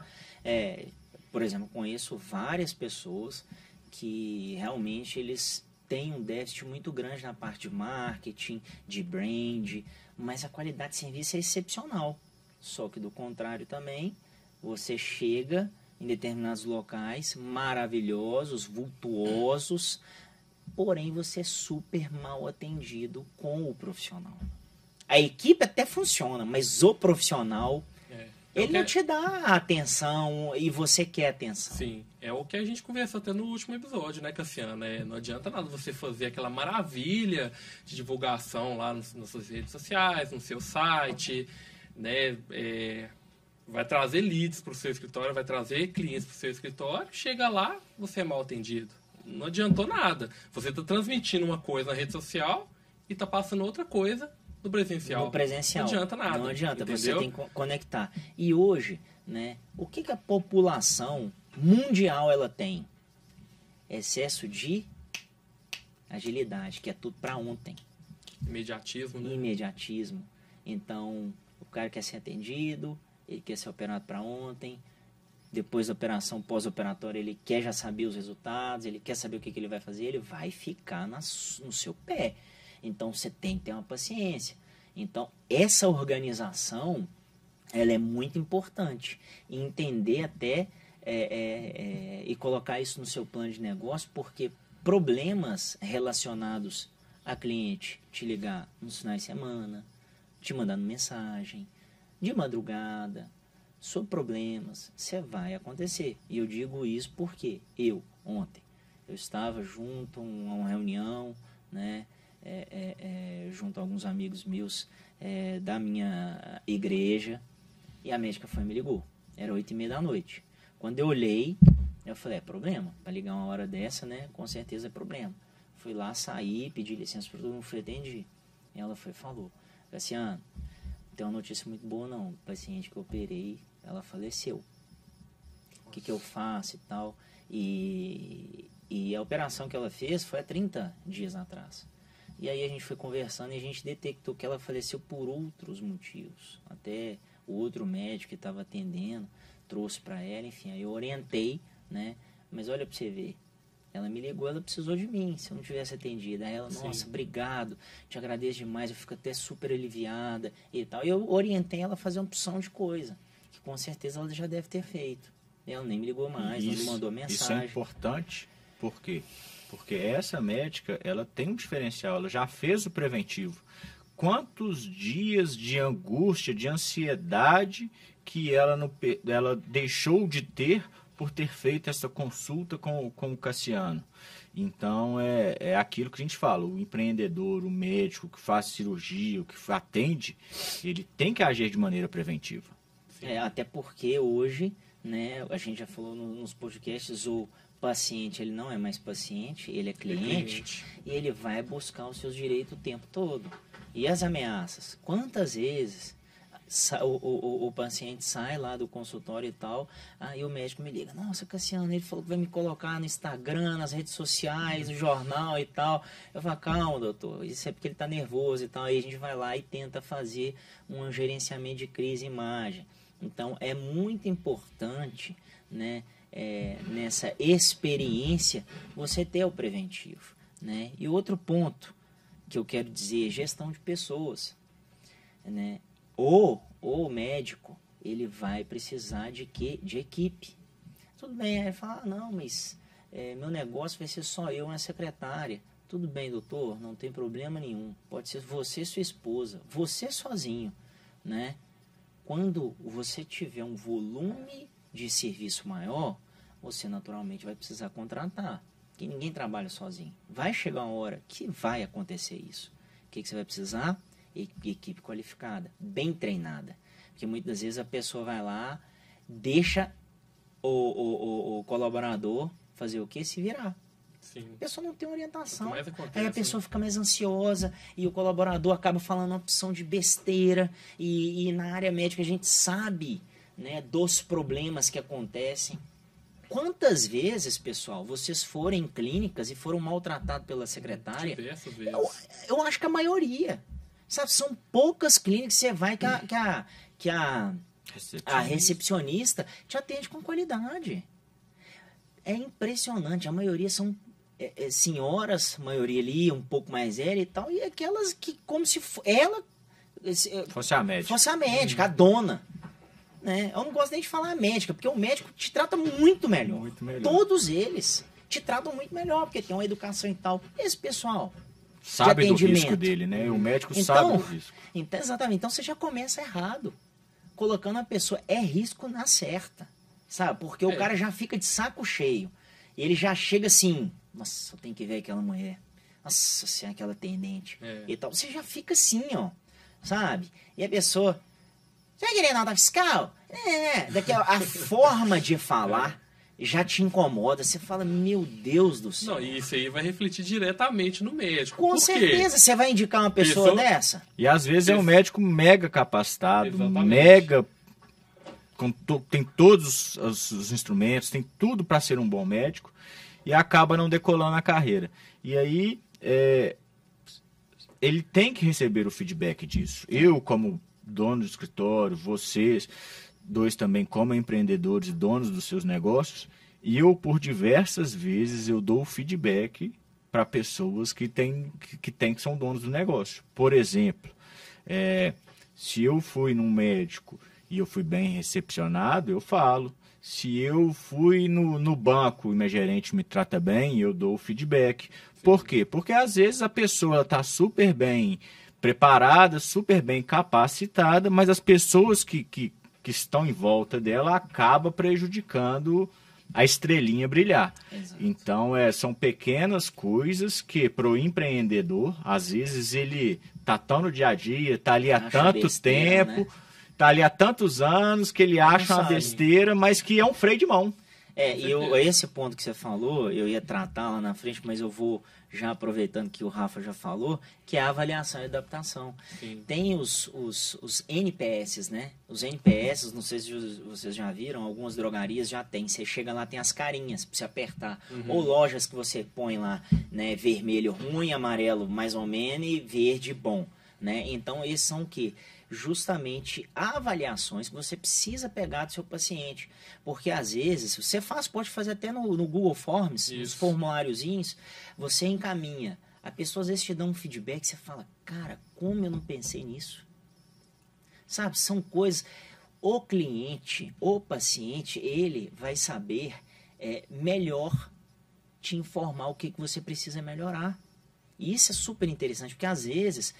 B: por exemplo, conheço várias pessoas que realmente eles têm um déficit muito grande na parte de marketing, de brand, mas a qualidade de serviço é excepcional. Só que do contrário também, você chega em determinados locais maravilhosos, vultuosos, porém você é super mal atendido com o profissional. A equipe até funciona, mas o profissional, ele não te dá atenção e você quer atenção.
A: Sim, é o que a gente conversou até no último episódio, né, Cassiano? Não adianta nada você fazer aquela maravilha de divulgação lá nas suas redes sociais, no seu site, né? Vai trazer leads para o seu escritório, vai trazer clientes para o seu escritório, chega lá, você é mal atendido. Não adiantou nada. Você está transmitindo uma coisa na rede social e está passando outra coisa no presencial.
B: No presencial.
A: Não adianta nada.
B: Não adianta,
A: entendeu?
B: você tem que conectar. E hoje, né, o que a população mundial ela tem? Excesso de agilidade, que é tudo para ontem.
A: Imediatismo, né?
B: Imediatismo. Então, o cara quer ser atendido, ele quer ser operado para ontem. Depois da operação, pós-operatória, ele quer já saber os resultados, ele quer saber o que ele vai fazer, ele vai ficar no seu pé. Então, você tem que ter uma paciência. Então, essa organização, ela é muito importante. E entender até e colocar isso no seu plano de negócio, porque problemas relacionados a cliente te ligar nos finais de semana, te mandando mensagem, de madrugada, sobre problemas, você vai acontecer. E eu digo isso porque ontem, eu estava junto a uma reunião, né, junto a alguns amigos meus da minha igreja, e a médica foi e me ligou. Era 8h30 da noite. Quando eu olhei, eu falei, é problema. Para ligar uma hora dessa, né, com certeza é problema. Fui lá, saí, pedi licença para todo mundo, fui atendi. E ela foi e falou, Cassiano, não tem uma notícia muito boa não. O paciente que eu operei, ela faleceu. O que eu faço e tal. E a operação que ela fez foi há 30 dias atrás. E aí a gente foi conversando e a gente detectou que ela faleceu por outros motivos. Até o outro médico que estava atendendo trouxe para ela, enfim, aí eu orientei, né? Mas olha para você ver, ela me ligou, ela precisou de mim, se eu não tivesse atendido. Aí ela, nossa, obrigado, te agradeço demais, eu fico até super aliviada e tal. E eu orientei ela a fazer uma opção de coisa, que com certeza ela já deve ter feito. Ela nem me ligou mais, não me mandou mensagem.
C: Isso é importante, por quê? Porque essa médica, ela tem um diferencial, ela já fez o preventivo. Quantos dias de angústia, de ansiedade que ela deixou de ter por ter feito essa consulta com o Cassiano. Então, é aquilo que a gente fala, o empreendedor, o médico que faz cirurgia, o que atende, ele tem que agir de maneira preventiva.
B: Até porque hoje, né, a gente já falou nos podcasts, o paciente ele não é mais paciente, ele é cliente, e ele vai buscar os seus direitos o tempo todo. E as ameaças? Quantas vezes o paciente sai lá do consultório e tal, aí o médico me liga, nossa, Cassiano, ele falou que vai me colocar no Instagram, nas redes sociais, no jornal e tal. Eu falo, calma, doutor, isso é porque ele está nervoso e tal. Aí a gente vai lá e tenta fazer um gerenciamento de crise e imagem. Então, é muito importante, né, nessa experiência, você ter o preventivo, né? E outro ponto que eu quero dizer é gestão de pessoas, né? O médico, ele vai precisar de quê? De equipe. Tudo bem, aí ele fala, não, mas meu negócio vai ser só eu e uma secretária. Tudo bem, doutor, não tem problema nenhum. Pode ser você e sua esposa, você sozinho, né? Quando você tiver um volume de serviço maior, você naturalmente vai precisar contratar. Que ninguém trabalha sozinho. Vai chegar uma hora que vai acontecer isso. O que você vai precisar? Equipe qualificada, bem treinada. Porque muitas vezes a pessoa vai lá, deixa o colaborador fazer o quê? Se virar.
A: Sim.
B: A pessoa não tem orientação.
A: Mais acontece,
B: Aí a pessoa fica mais ansiosa e o colaborador acaba falando uma opção de besteira. E na área médica a gente sabe, né, dos problemas que acontecem. Quantas vezes, pessoal, vocês foram em clínicas e foram maltratados pela secretária?
A: Diversas vezes.
B: Eu acho que a maioria. Sabe, são poucas clínicas que você vai que a recepcionista te atende com qualidade. É impressionante. A maioria são senhoras, a maioria ali um pouco mais velha e tal, e aquelas que como se ela
C: fosse a médica.
B: Fosse a médica, a dona. Né? Eu não gosto nem de falar médica, porque o médico te trata muito melhor.
C: Muito melhor.
B: Todos eles te tratam muito melhor, porque tem uma educação e tal. Esse pessoal
C: sabe do risco dele, né? O médico sabe do risco.
B: Então, exatamente. Então você já começa errado. Colocando a pessoa, é risco na certa. Sabe? Porque o cara já fica de saco cheio. Ele já chega assim, nossa, eu tenho que ver aquela mulher. Nossa, se é aquela atendente. E tal. Você já fica assim, ó. Sabe? E a pessoa... Você vai querer nota fiscal? Daqui a forma de falar já te incomoda. Você fala, meu Deus do céu.
A: Não, e isso aí vai refletir diretamente no médico.
B: Com certeza, você vai indicar uma pessoa dessa?
C: E às vezes é um médico mega capacitado,
A: Exatamente.
C: mega... tem todos os instrumentos, tem tudo para ser um bom médico e acaba não decolando a carreira. E aí, ele tem que receber o feedback disso. Eu, como dono do escritório, vocês dois também como empreendedores e donos dos seus negócios, e eu por diversas vezes eu dou feedback para pessoas que são donos do negócio. Por exemplo, se eu fui num médico e eu fui bem recepcionado, eu falo. Se eu fui no banco e minha gerente me trata bem, eu dou feedback. Por quê? Porque às vezes a pessoa está super bem preparada, super bem capacitada, mas as pessoas que estão em volta dela acabam prejudicando a estrelinha brilhar.
B: Exato.
C: Então, são pequenas coisas que, para o empreendedor, às vezes ele está tão no dia a dia, está ali há tanto
B: besteira,
C: tempo,
B: né?
C: está ali há tantos anos que ele acha uma besteira, mas que é um freio de mão.
B: Esse ponto que você falou, eu ia tratar lá na frente, mas eu vou já aproveitando que o Rafa já falou, que é a avaliação e adaptação.
A: Sim.
B: Tem os NPS, né? Os NPS, não sei se vocês já viram, algumas drogarias já tem. Você chega lá, tem as carinhas para você apertar. Ou lojas que você põe lá, né? Vermelho ruim, amarelo mais ou menos e verde bom. Né? Então, esses são o quê? Justamente avaliações que você precisa pegar do seu paciente. Porque, às vezes, você pode fazer até no Google Forms, nos formuláriozinhos, você encaminha. A pessoa, às vezes, te dá um feedback, você fala, cara, como eu não pensei nisso? Sabe, são coisas... O cliente, o paciente, ele vai saber melhor te informar o que você precisa melhorar. E isso é super interessante, porque, às vezes...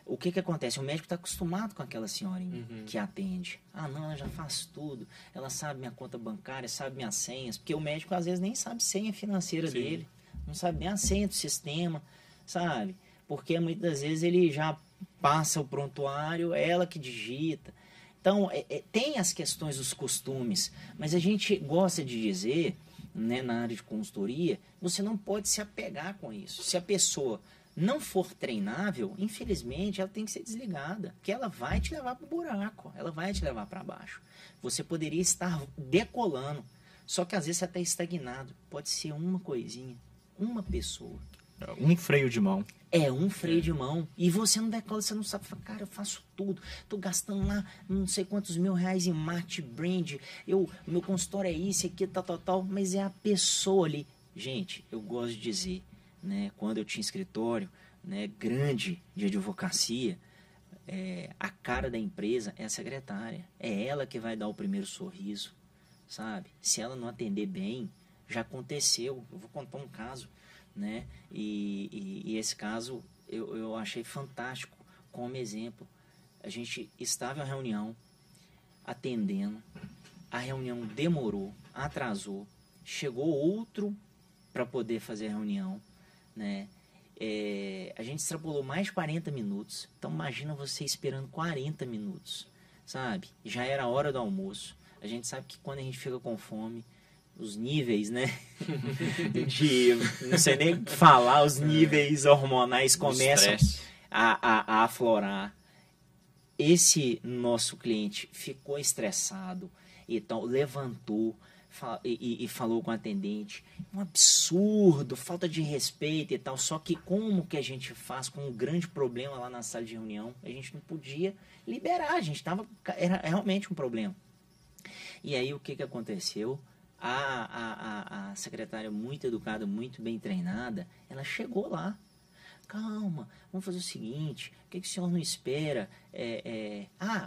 B: O que acontece? O médico está acostumado com aquela senhorinha que atende. Ah, não, ela já faz tudo. Ela sabe minha conta bancária, sabe minhas senhas. Porque o médico, às vezes, nem sabe senha financeira dele. Não sabe nem a senha do sistema, sabe? Porque, muitas das vezes, ele já passa o prontuário, é ela que digita. Então, tem as questões dos costumes. Mas a gente gosta de dizer, né, na área de consultoria, você não pode se apegar com isso. Se a pessoa... não for treinável, infelizmente, ela tem que ser desligada, porque ela vai te levar para o buraco, ela vai te levar para baixo. Você poderia estar decolando, só que às vezes você está estagnado. Pode ser uma coisinha, uma pessoa.
C: Um freio de mão.
B: Um freio de mão. E você não decola, você não sabe. Cara, eu faço tudo. Estou gastando lá não sei quantos R$1.000 em marketing, brand. Meu consultório é isso, aqui, tal. Mas é a pessoa ali. Gente, eu gosto de dizer... Né, quando eu tinha escritório, né, grande de advocacia, a cara da empresa é a secretária. É ela que vai dar o primeiro sorriso, sabe? Se ela não atender bem, já aconteceu. Eu vou contar um caso, né? E esse caso eu achei fantástico como exemplo. A gente estava em reunião, atendendo, a reunião demorou, atrasou, chegou outro para poder fazer a reunião. Né? A gente extrapolou mais de 40 minutos. Então imagina você esperando 40 minutos, sabe? Já era a hora do almoço. A gente sabe que quando a gente fica com fome, os níveis, né? Não sei nem falar, os níveis hormonais começam a aflorar. Esse nosso cliente ficou estressado, então levantou e falou com o atendente, um absurdo, falta de respeito e tal, só que como que a gente faz com um grande problema lá na sala de reunião, a gente não podia liberar, era realmente um problema. E aí o que aconteceu? A secretária muito educada, muito bem treinada, ela chegou lá. Calma, vamos fazer o seguinte, o que o senhor não espera?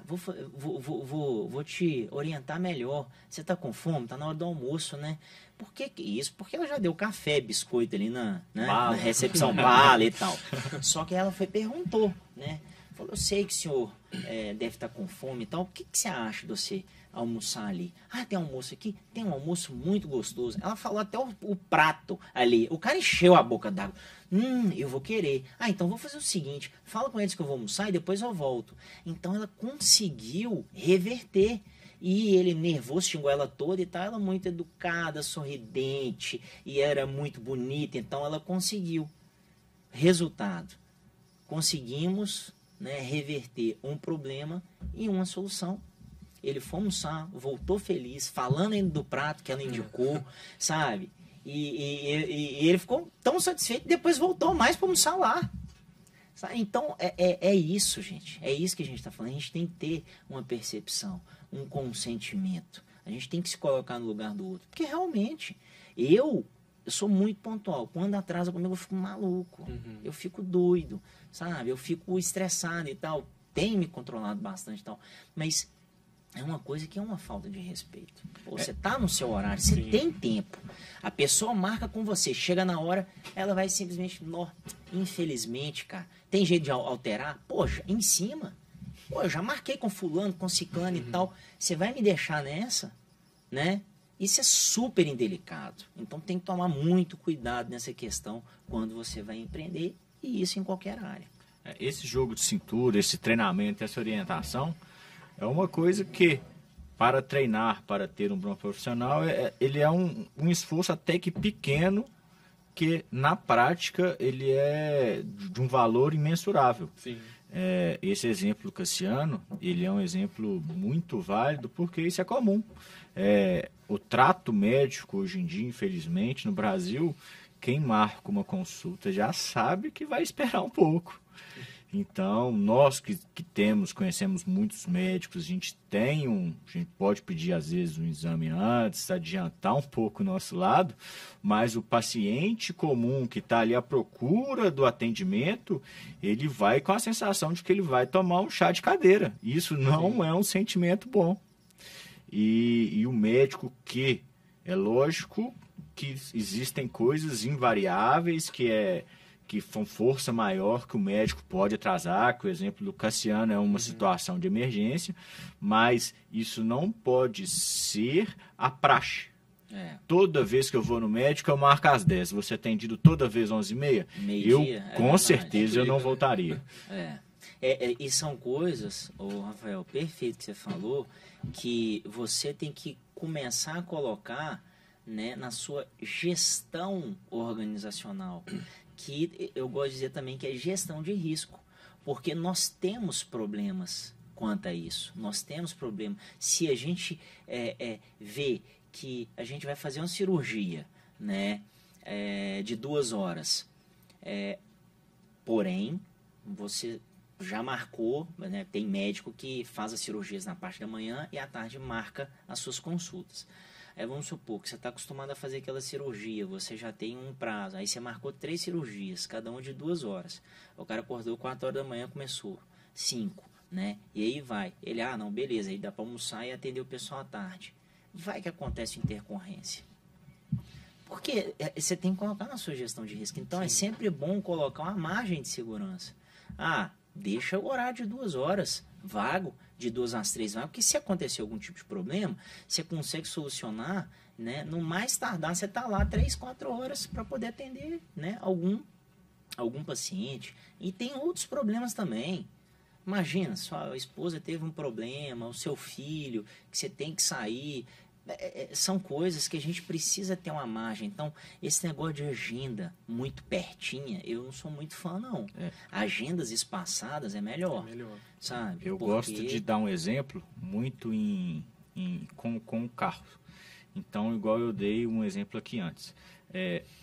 B: Vou te orientar melhor. Você está com fome? Está na hora do almoço, né? Por que isso? Porque ela já deu café, biscoito ali na recepção, bala e tal. Só que ela perguntou, né? Falou, eu sei que o senhor deve estar com fome e tal. O que você acha de você almoçar ali? Ah, tem almoço aqui? Tem um almoço muito gostoso. Ela falou até o prato ali. O cara encheu a boca d'água. Eu vou querer. Ah, então vou fazer o seguinte. Fala com eles que eu vou almoçar e depois eu volto. Então ela conseguiu reverter. E ele nervoso, xingou ela toda e tal. Ela muito educada, sorridente. E era muito bonita. Então ela conseguiu. Resultado. Conseguimos, né, reverter um problema em uma solução. Ele foi almoçar, voltou feliz, falando ainda do prato que ela indicou, sabe? E ele ficou tão satisfeito, depois voltou mais para almoçar lá. Sabe? Então, é isso, gente. É isso que a gente está falando. A gente tem que ter uma percepção, um consentimento. A gente tem que se colocar no lugar do outro. Porque, realmente, eu sou muito pontual. Quando atrasa comigo, eu fico maluco. Eu fico doido, sabe? Eu fico estressado e tal. Tenho me controlado bastante e tal. Mas é uma coisa que é uma falta de respeito. Pô, você tá no seu horário, você tem tempo. A pessoa marca com você, chega na hora, ela vai simplesmente... Infelizmente, cara, tem jeito de alterar? Poxa, em cima. Pô, eu já marquei com fulano, com ciclano e tal. Você vai me deixar nessa? Né? Isso é super indelicado. Então tem que tomar muito cuidado nessa questão quando você vai empreender, e isso em qualquer área.
C: Esse jogo de cintura, esse treinamento, essa orientação é uma coisa que, para treinar, para ter um bom profissional, ele é um esforço até que pequeno, que na prática ele é de um valor imensurável.
A: Sim.
C: Esse exemplo do Cassiano, ele é um exemplo muito válido, porque isso é comum. O trato médico hoje em dia, infelizmente, no Brasil, quem marca uma consulta já sabe que vai esperar um pouco. Então, nós que conhecemos muitos médicos, a gente pode pedir às vezes um exame antes, adiantar um pouco o nosso lado, mas o paciente comum que está ali à procura do atendimento, ele vai com a sensação de que ele vai tomar um chá de cadeira. Isso não é um sentimento bom. E o médico é lógico que existem coisas invariáveis que com força maior que o médico pode atrasar, que o exemplo do Cassiano é uma situação de emergência, mas isso não pode ser a praxe. Toda vez que eu vou no médico, eu marco às 10. Você é atendido toda vez às 11h30? Com certeza eu não voltaria.
B: E são coisas, Rafael, perfeito que você falou, que você tem que começar a colocar, né, na sua gestão organizacional, que eu gosto de dizer também que é gestão de risco, porque nós temos problemas quanto a isso. Nós temos problema. Se a gente vê que a gente vai fazer uma cirurgia, né, de 2 horas, porém, você já marcou, né, tem médico que faz as cirurgias na parte da manhã e à tarde marca as suas consultas. Vamos supor que você está acostumado a fazer aquela cirurgia, você já tem um prazo, aí você marcou 3 cirurgias, cada uma de 2 horas. O cara acordou 4 horas da manhã, começou 5, né? E aí vai. Ele, não, beleza, aí dá para almoçar e atender o pessoal à tarde. Vai que acontece intercorrência. Porque você tem que colocar na sua gestão de risco. Então, é sempre bom colocar uma margem de segurança. Deixa o horário de 2 horas vago, de 2 às 3 vago, porque se acontecer algum tipo de problema, você consegue solucionar, né? No mais tardar, você está lá 3, 4 horas para poder atender, né, algum paciente. E tem outros problemas também. Imagina, sua esposa teve um problema, o seu filho, que você tem que sair. são coisas que a gente precisa ter uma margem. Então, esse negócio de agenda muito pertinha, eu não sou muito fã, não. Agendas espaçadas é melhor. Sabe?
C: Eu gosto de dar um exemplo muito com o carro. Então, igual eu dei um exemplo aqui antes.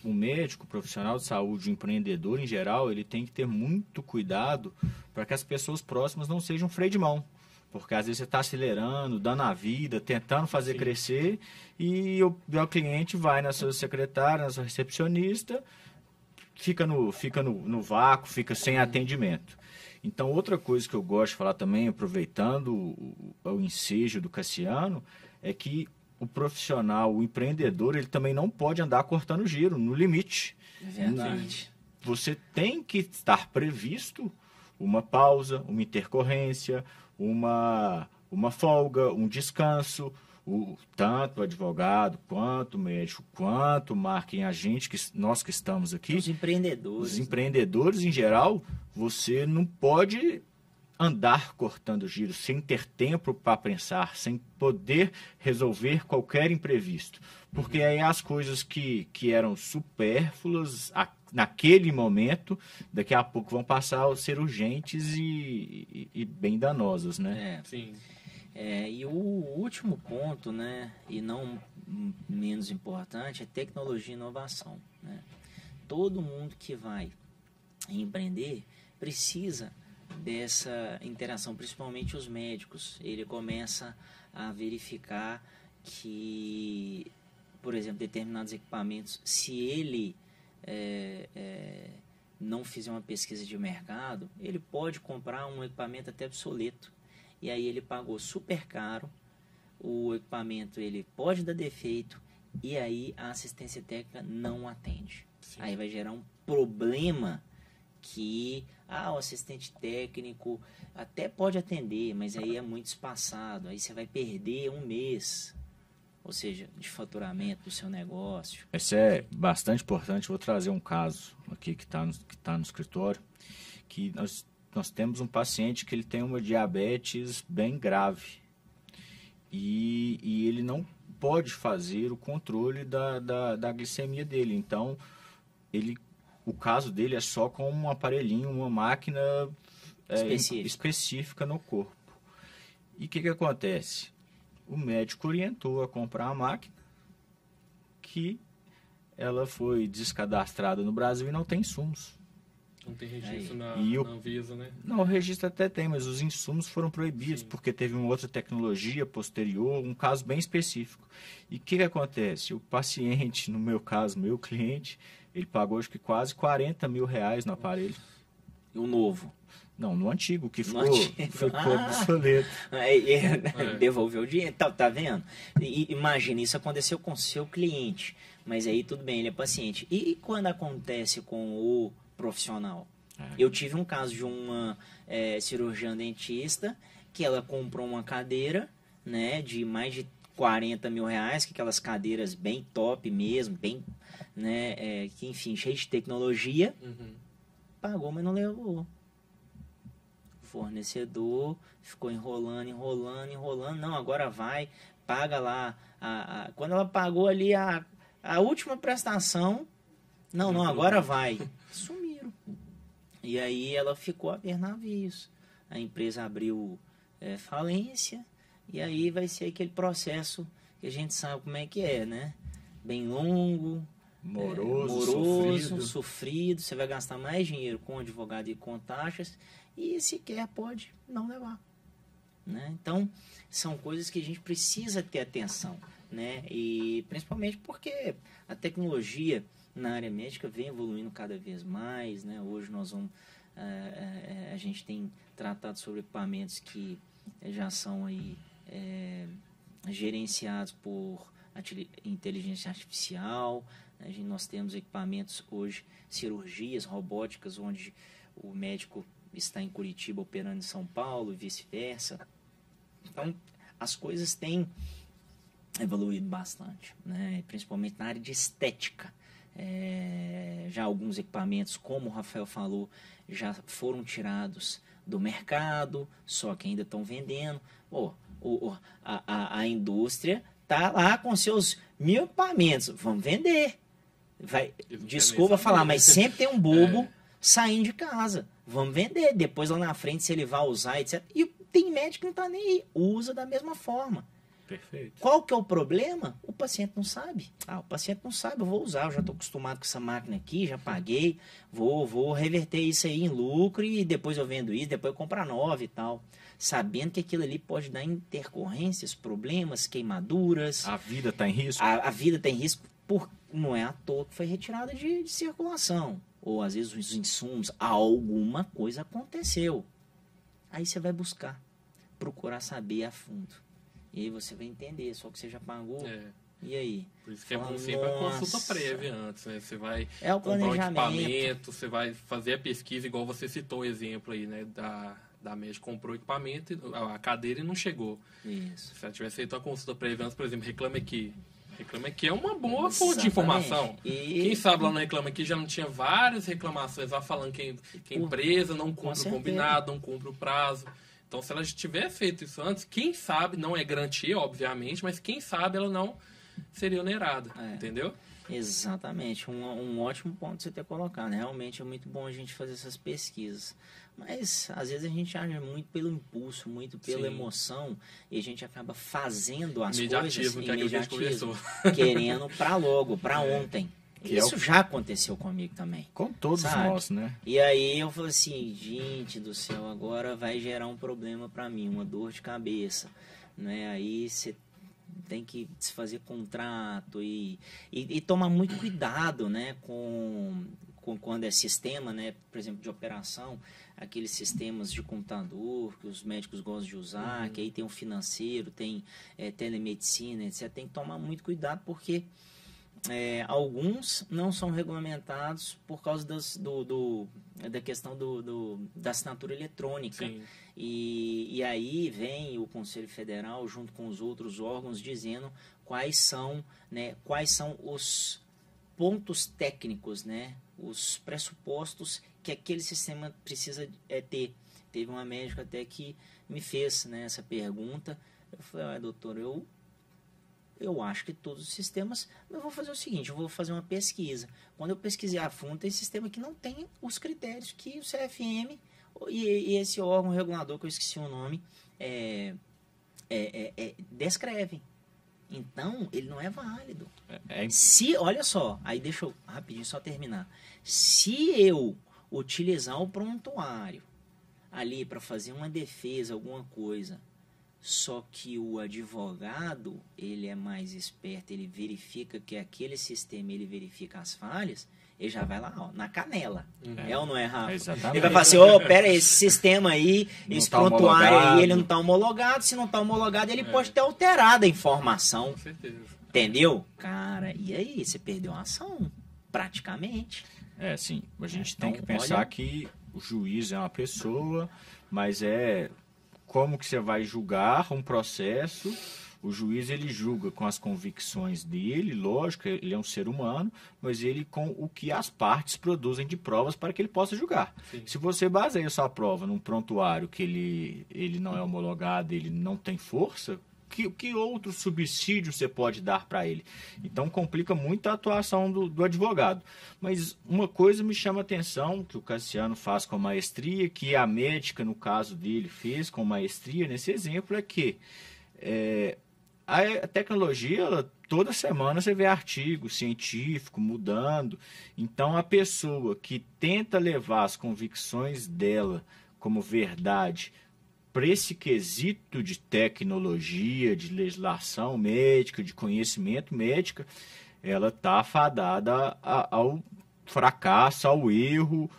C: O médico, o profissional de saúde, o empreendedor em geral, ele tem que ter muito cuidado para que as pessoas próximas não sejam freio de mão. Porque às vezes você está acelerando, dando a vida, tentando fazer crescer, e o cliente vai na sua secretária, na sua recepcionista, fica no vácuo, fica sem atendimento. Então, outra coisa que eu gosto de falar também, aproveitando o ensejo do Cassiano, é que o profissional, o empreendedor, ele também não pode andar cortando giro, no limite.
B: É verdade.
C: Você tem que estar previsto uma pausa, uma intercorrência, uma folga, um descanso. Tanto o advogado, quanto o médico, quanto o marketing agente, nós que estamos aqui.
B: Os empreendedores.
C: Os empreendedores, em geral, você não pode andar cortando giros sem ter tempo para pensar, sem poder resolver qualquer imprevisto. Porque aí as coisas que eram supérfluas naquele momento, daqui a pouco vão passar a ser urgentes e bem danosas, né?
A: Sim.
B: E o último ponto, né, e não menos importante, é tecnologia e inovação. Né? Todo mundo que vai empreender precisa dessa interação, principalmente os médicos. Ele começa a verificar que, por exemplo, determinados equipamentos, se ele não fizer uma pesquisa de mercado, ele pode comprar um equipamento até obsoleto. E aí ele pagou super caro, o equipamento ele pode dar defeito, e aí a assistência técnica não atende. Sim. Aí vai gerar um problema que o assistente técnico até pode atender, mas aí é muito espaçado, aí você vai perder um mês, ou seja, de faturamento do seu negócio.
C: Isso é bastante importante. Vou trazer um caso aqui que tá no escritório, que nós temos um paciente que ele tem uma diabetes bem grave e ele não pode fazer o controle da glicemia dele. Então, o caso dele é só com um aparelhinho, uma máquina específica no corpo. E o que acontece? O médico orientou a comprar a máquina, que ela foi descadastrada no Brasil e não tem insumos.
A: Não tem registro na Anvisa, né?
C: Não, o registro até tem, mas os insumos foram proibidos. Sim. Porque teve uma outra tecnologia posterior, um caso bem específico. E o que acontece? O paciente, no meu caso, meu cliente, ele pagou acho que quase R$40 mil no aparelho.
B: E o novo?
C: Não, no antigo, que ficou obsoleto.
B: Devolveu o dinheiro, tá vendo? Imagina, isso aconteceu com o seu cliente, mas aí tudo bem, ele é paciente. E quando acontece com o profissional? Eu tive um caso de uma cirurgiã dentista que ela comprou uma cadeira, né, de mais de R$40 mil, que aquelas cadeiras bem top mesmo, bem, né, que enfim, cheio de tecnologia. Pagou, mas não levou. O fornecedor ficou enrolando. Não, agora vai, paga lá. Quando ela pagou ali a última prestação, não, agora vai. Sumiram. E aí ela ficou a ver navios. A empresa abriu falência, e aí vai ser aquele processo que a gente sabe como é que é, né? Bem longo,
C: moroso,
B: sofrido. Você vai gastar mais dinheiro com advogado e com taxas, e sequer pode não levar. Né? Então, são coisas que a gente precisa ter atenção. Né? E principalmente porque a tecnologia na área médica vem evoluindo cada vez mais, né? Hoje nós vamos, a gente tem tratado sobre equipamentos que já são aí, gerenciados por inteligência artificial. Nós temos equipamentos hoje, cirurgias robóticas, onde o médico está em Curitiba operando em São Paulo e vice-versa. Então, as coisas têm evoluído bastante, né? Principalmente na área de estética. Já alguns equipamentos, como o Rafael falou, já foram tirados do mercado, só que ainda estão vendendo. A indústria tá lá com seus 1000 equipamentos. Vamos vender. Desculpa falar, mas sempre tem um bobo saindo de casa. Vamos vender. Depois lá na frente, se ele vai usar, etc. E tem médico que não tá nem aí. Usa da mesma forma.
C: Perfeito.
B: Qual que é o problema? O paciente não sabe. O paciente não sabe, eu vou usar, eu já estou acostumado com essa máquina aqui, já paguei, vou reverter isso aí em lucro e depois eu vendo isso, depois eu compro a nova e tal. Sabendo que aquilo ali pode dar intercorrências, problemas, queimaduras.
C: A vida está em risco?
B: A vida está em risco, não é à toa que foi retirada de circulação. Ou às vezes os insumos, alguma coisa aconteceu. Aí você vai procurar saber a fundo. E aí você vai entender, só que você já pagou. E aí?
A: Por isso que é bom sempre a consulta prévia antes, né? Você vai
B: o
A: comprar um equipamento, você vai fazer a pesquisa, igual você citou o exemplo aí, né? Da médica comprou o equipamento, a cadeira e não chegou.
B: Isso.
A: Se ela tivesse feito a consulta prévia antes, por exemplo, Reclame Aqui. Reclame Aqui é uma boa fonte de informação. Quem sabe lá no Reclame Aqui já não tinha várias reclamações lá falando que a empresa não cumpre o combinado, não cumpre o prazo. Então, se ela tivesse feito isso antes, quem sabe, não é garantia, obviamente, mas quem sabe ela não seria onerada, entendeu?
B: Exatamente, um ótimo ponto você ter colocado, né? Realmente é muito bom a gente fazer essas pesquisas, mas às vezes a gente age muito pelo impulso, muito pela emoção, e a gente acaba fazendo as coisas,
A: imediatismo,
B: querendo para logo, para ontem. Isso já aconteceu comigo também.
C: Com todos nós, né?
B: E aí eu falei assim, gente do céu, agora vai gerar um problema para mim, uma dor de cabeça, né? Aí você tem que desfazer contrato e tomar muito cuidado, né? Com quando é sistema, né? Por exemplo, de operação, aqueles sistemas de computador que os médicos gostam de usar, que aí tem o financeiro, tem telemedicina, etc. Tem que tomar muito cuidado porque alguns não são regulamentados por causa da questão da assinatura eletrônica. E aí vem o Conselho Federal junto com os outros órgãos dizendo quais são os pontos técnicos, né, os pressupostos que aquele sistema precisa ter. Teve uma médica até que me fez, né, essa pergunta. Eu falei, doutor, eu acho que todos os sistemas... Eu vou fazer o seguinte, eu vou fazer uma pesquisa. Quando eu pesquisei a fundo, tem sistema que não tem os critérios que o CFM e esse órgão regulador, que eu esqueci o nome, descrevem. Então, ele não é válido. Olha só, aí deixa eu rapidinho só terminar. Se eu utilizar o prontuário ali para fazer uma defesa, alguma coisa... Só que o advogado, ele é mais esperto, ele verifica que aquele sistema, ele verifica as falhas, ele já vai lá, na canela. É ou não é, Rafa?
C: Exatamente.
B: Ele vai falar assim, pera aí, esse sistema aí, esse prontuário aí, ele não está homologado, se não está homologado, ele pode ter alterado a informação.
A: Com certeza.
B: Entendeu? Cara, e aí, você perdeu a ação, praticamente.
C: Sim, a gente tem que pensar que o juiz é uma pessoa, mas como que você vai julgar um processo. O juiz, ele julga com as convicções dele, lógico, ele é um ser humano, mas ele com o que as partes produzem de provas para que ele possa julgar.
A: Sim.
C: Se você baseia sua prova num prontuário que ele não é homologado, ele não tem força, que outro subsídio você pode dar para ele? Então complica muito a atuação do advogado. Mas uma coisa me chama a atenção, que o Cassiano faz com maestria, que a médica, no caso dele, fez com maestria, nesse exemplo, é que a tecnologia, toda semana você vê artigo científico mudando. Então a pessoa que tenta levar as convicções dela como verdade para esse quesito de tecnologia, de legislação médica, de conhecimento médico, ela está fadada ao fracasso, ao erro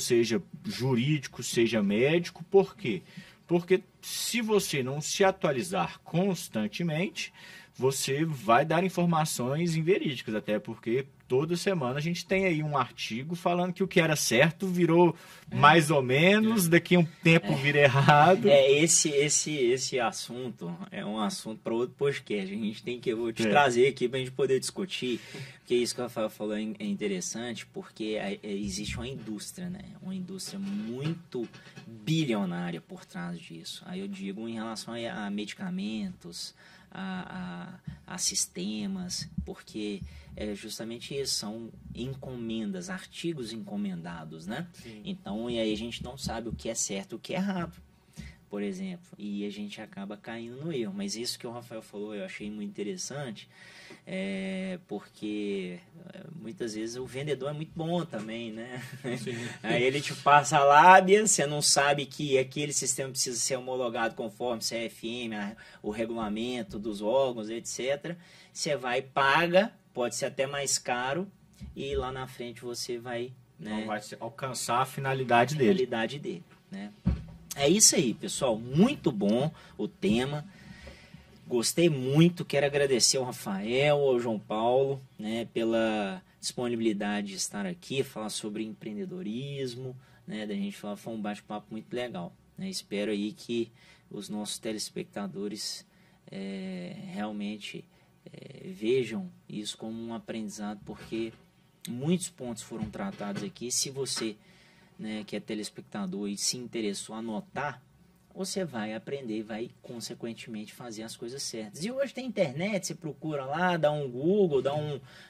C: seja jurídico, seja médico. Por quê? Porque se você não se atualizar constantemente, você vai dar informações inverídicas, até porque toda semana a gente tem aí um artigo falando que o que era certo virou mais ou menos, daqui a um tempo vira errado.
B: Esse assunto é um assunto para outro podcast. A gente tem que, eu vou te trazer aqui para a gente poder discutir, porque isso que o Rafael falou é interessante, porque existe uma indústria, né? Uma indústria muito bilionária por trás disso. Aí eu digo em relação a medicamentos, a sistemas, porque é justamente isso, são encomendas, artigos encomendados, né?
A: Sim.
B: Então, e aí a gente não sabe o que é certo e o que é errado, por exemplo, e a gente acaba caindo no erro. Mas isso que o Rafael falou eu achei muito interessante, porque muitas vezes o vendedor é muito bom também, né?
A: Sim.
B: Aí ele te passa a lábia, você não sabe que aquele sistema precisa ser homologado conforme CFM, o regulamento dos órgãos, etc. Você vai e paga, pode ser até mais caro, e lá na frente você vai... né,
C: Não vai alcançar a finalidade dele.
B: Né? É isso aí, pessoal. Muito bom o tema. Gostei muito. Quero agradecer ao Rafael, ao João Paulo, né, pela disponibilidade de estar aqui, falar sobre empreendedorismo, né, da gente falar, foi um bate-papo muito legal. Né? Espero aí que os nossos telespectadores realmente vejam isso como um aprendizado, porque muitos pontos foram tratados aqui. Se você, né, que é telespectador e se interessou, anotar, você vai aprender, vai consequentemente fazer as coisas certas. E hoje tem internet, você procura lá, dá um Google,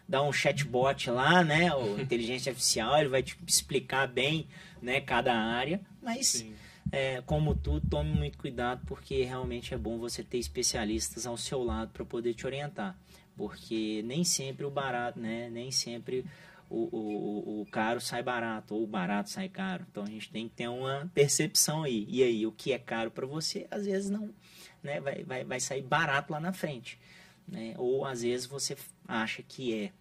B: dá um chatbot lá, né, o inteligência artificial, ele vai te explicar bem, né, cada área, mas como tudo, tome muito cuidado, porque realmente é bom você ter especialistas ao seu lado para poder te orientar, porque nem sempre o barato, né, nem sempre o caro sai barato, ou o barato sai caro. Então a gente tem que ter uma percepção aí. E aí, o que é caro para você, às vezes não, né, vai sair barato lá na frente. Né? Ou às vezes você acha que é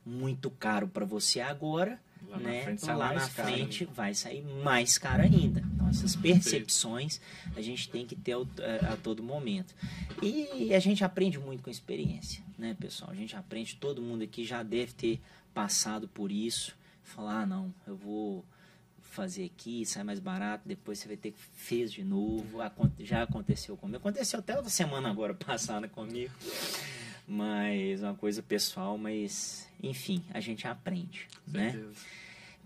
B: muito caro para você agora,
C: lá
B: né?
C: na frente,
B: Lá na frente vai sair mais caro ainda. Então essas percepções a gente tem que ter a todo momento. E a gente aprende muito com experiência, né, pessoal? A gente aprende, todo mundo aqui já deve ter passado por isso, falar, não, eu vou fazer aqui, sai mais barato, depois você vai ter que fez de novo. Já aconteceu comigo, aconteceu até outra semana agora passada comigo, mas uma coisa pessoal, mas enfim, a gente aprende, né?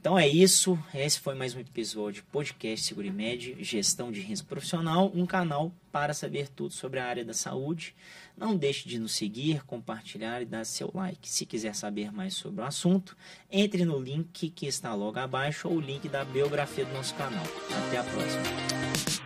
B: Então é isso, esse foi mais um episódio de podcast Segurimed, gestão de risco profissional, um canal para saber tudo sobre a área da saúde. Não deixe de nos seguir, compartilhar e dar seu like. Se quiser saber mais sobre o assunto, entre no link que está logo abaixo ou o link da biografia do nosso canal. Até a próxima.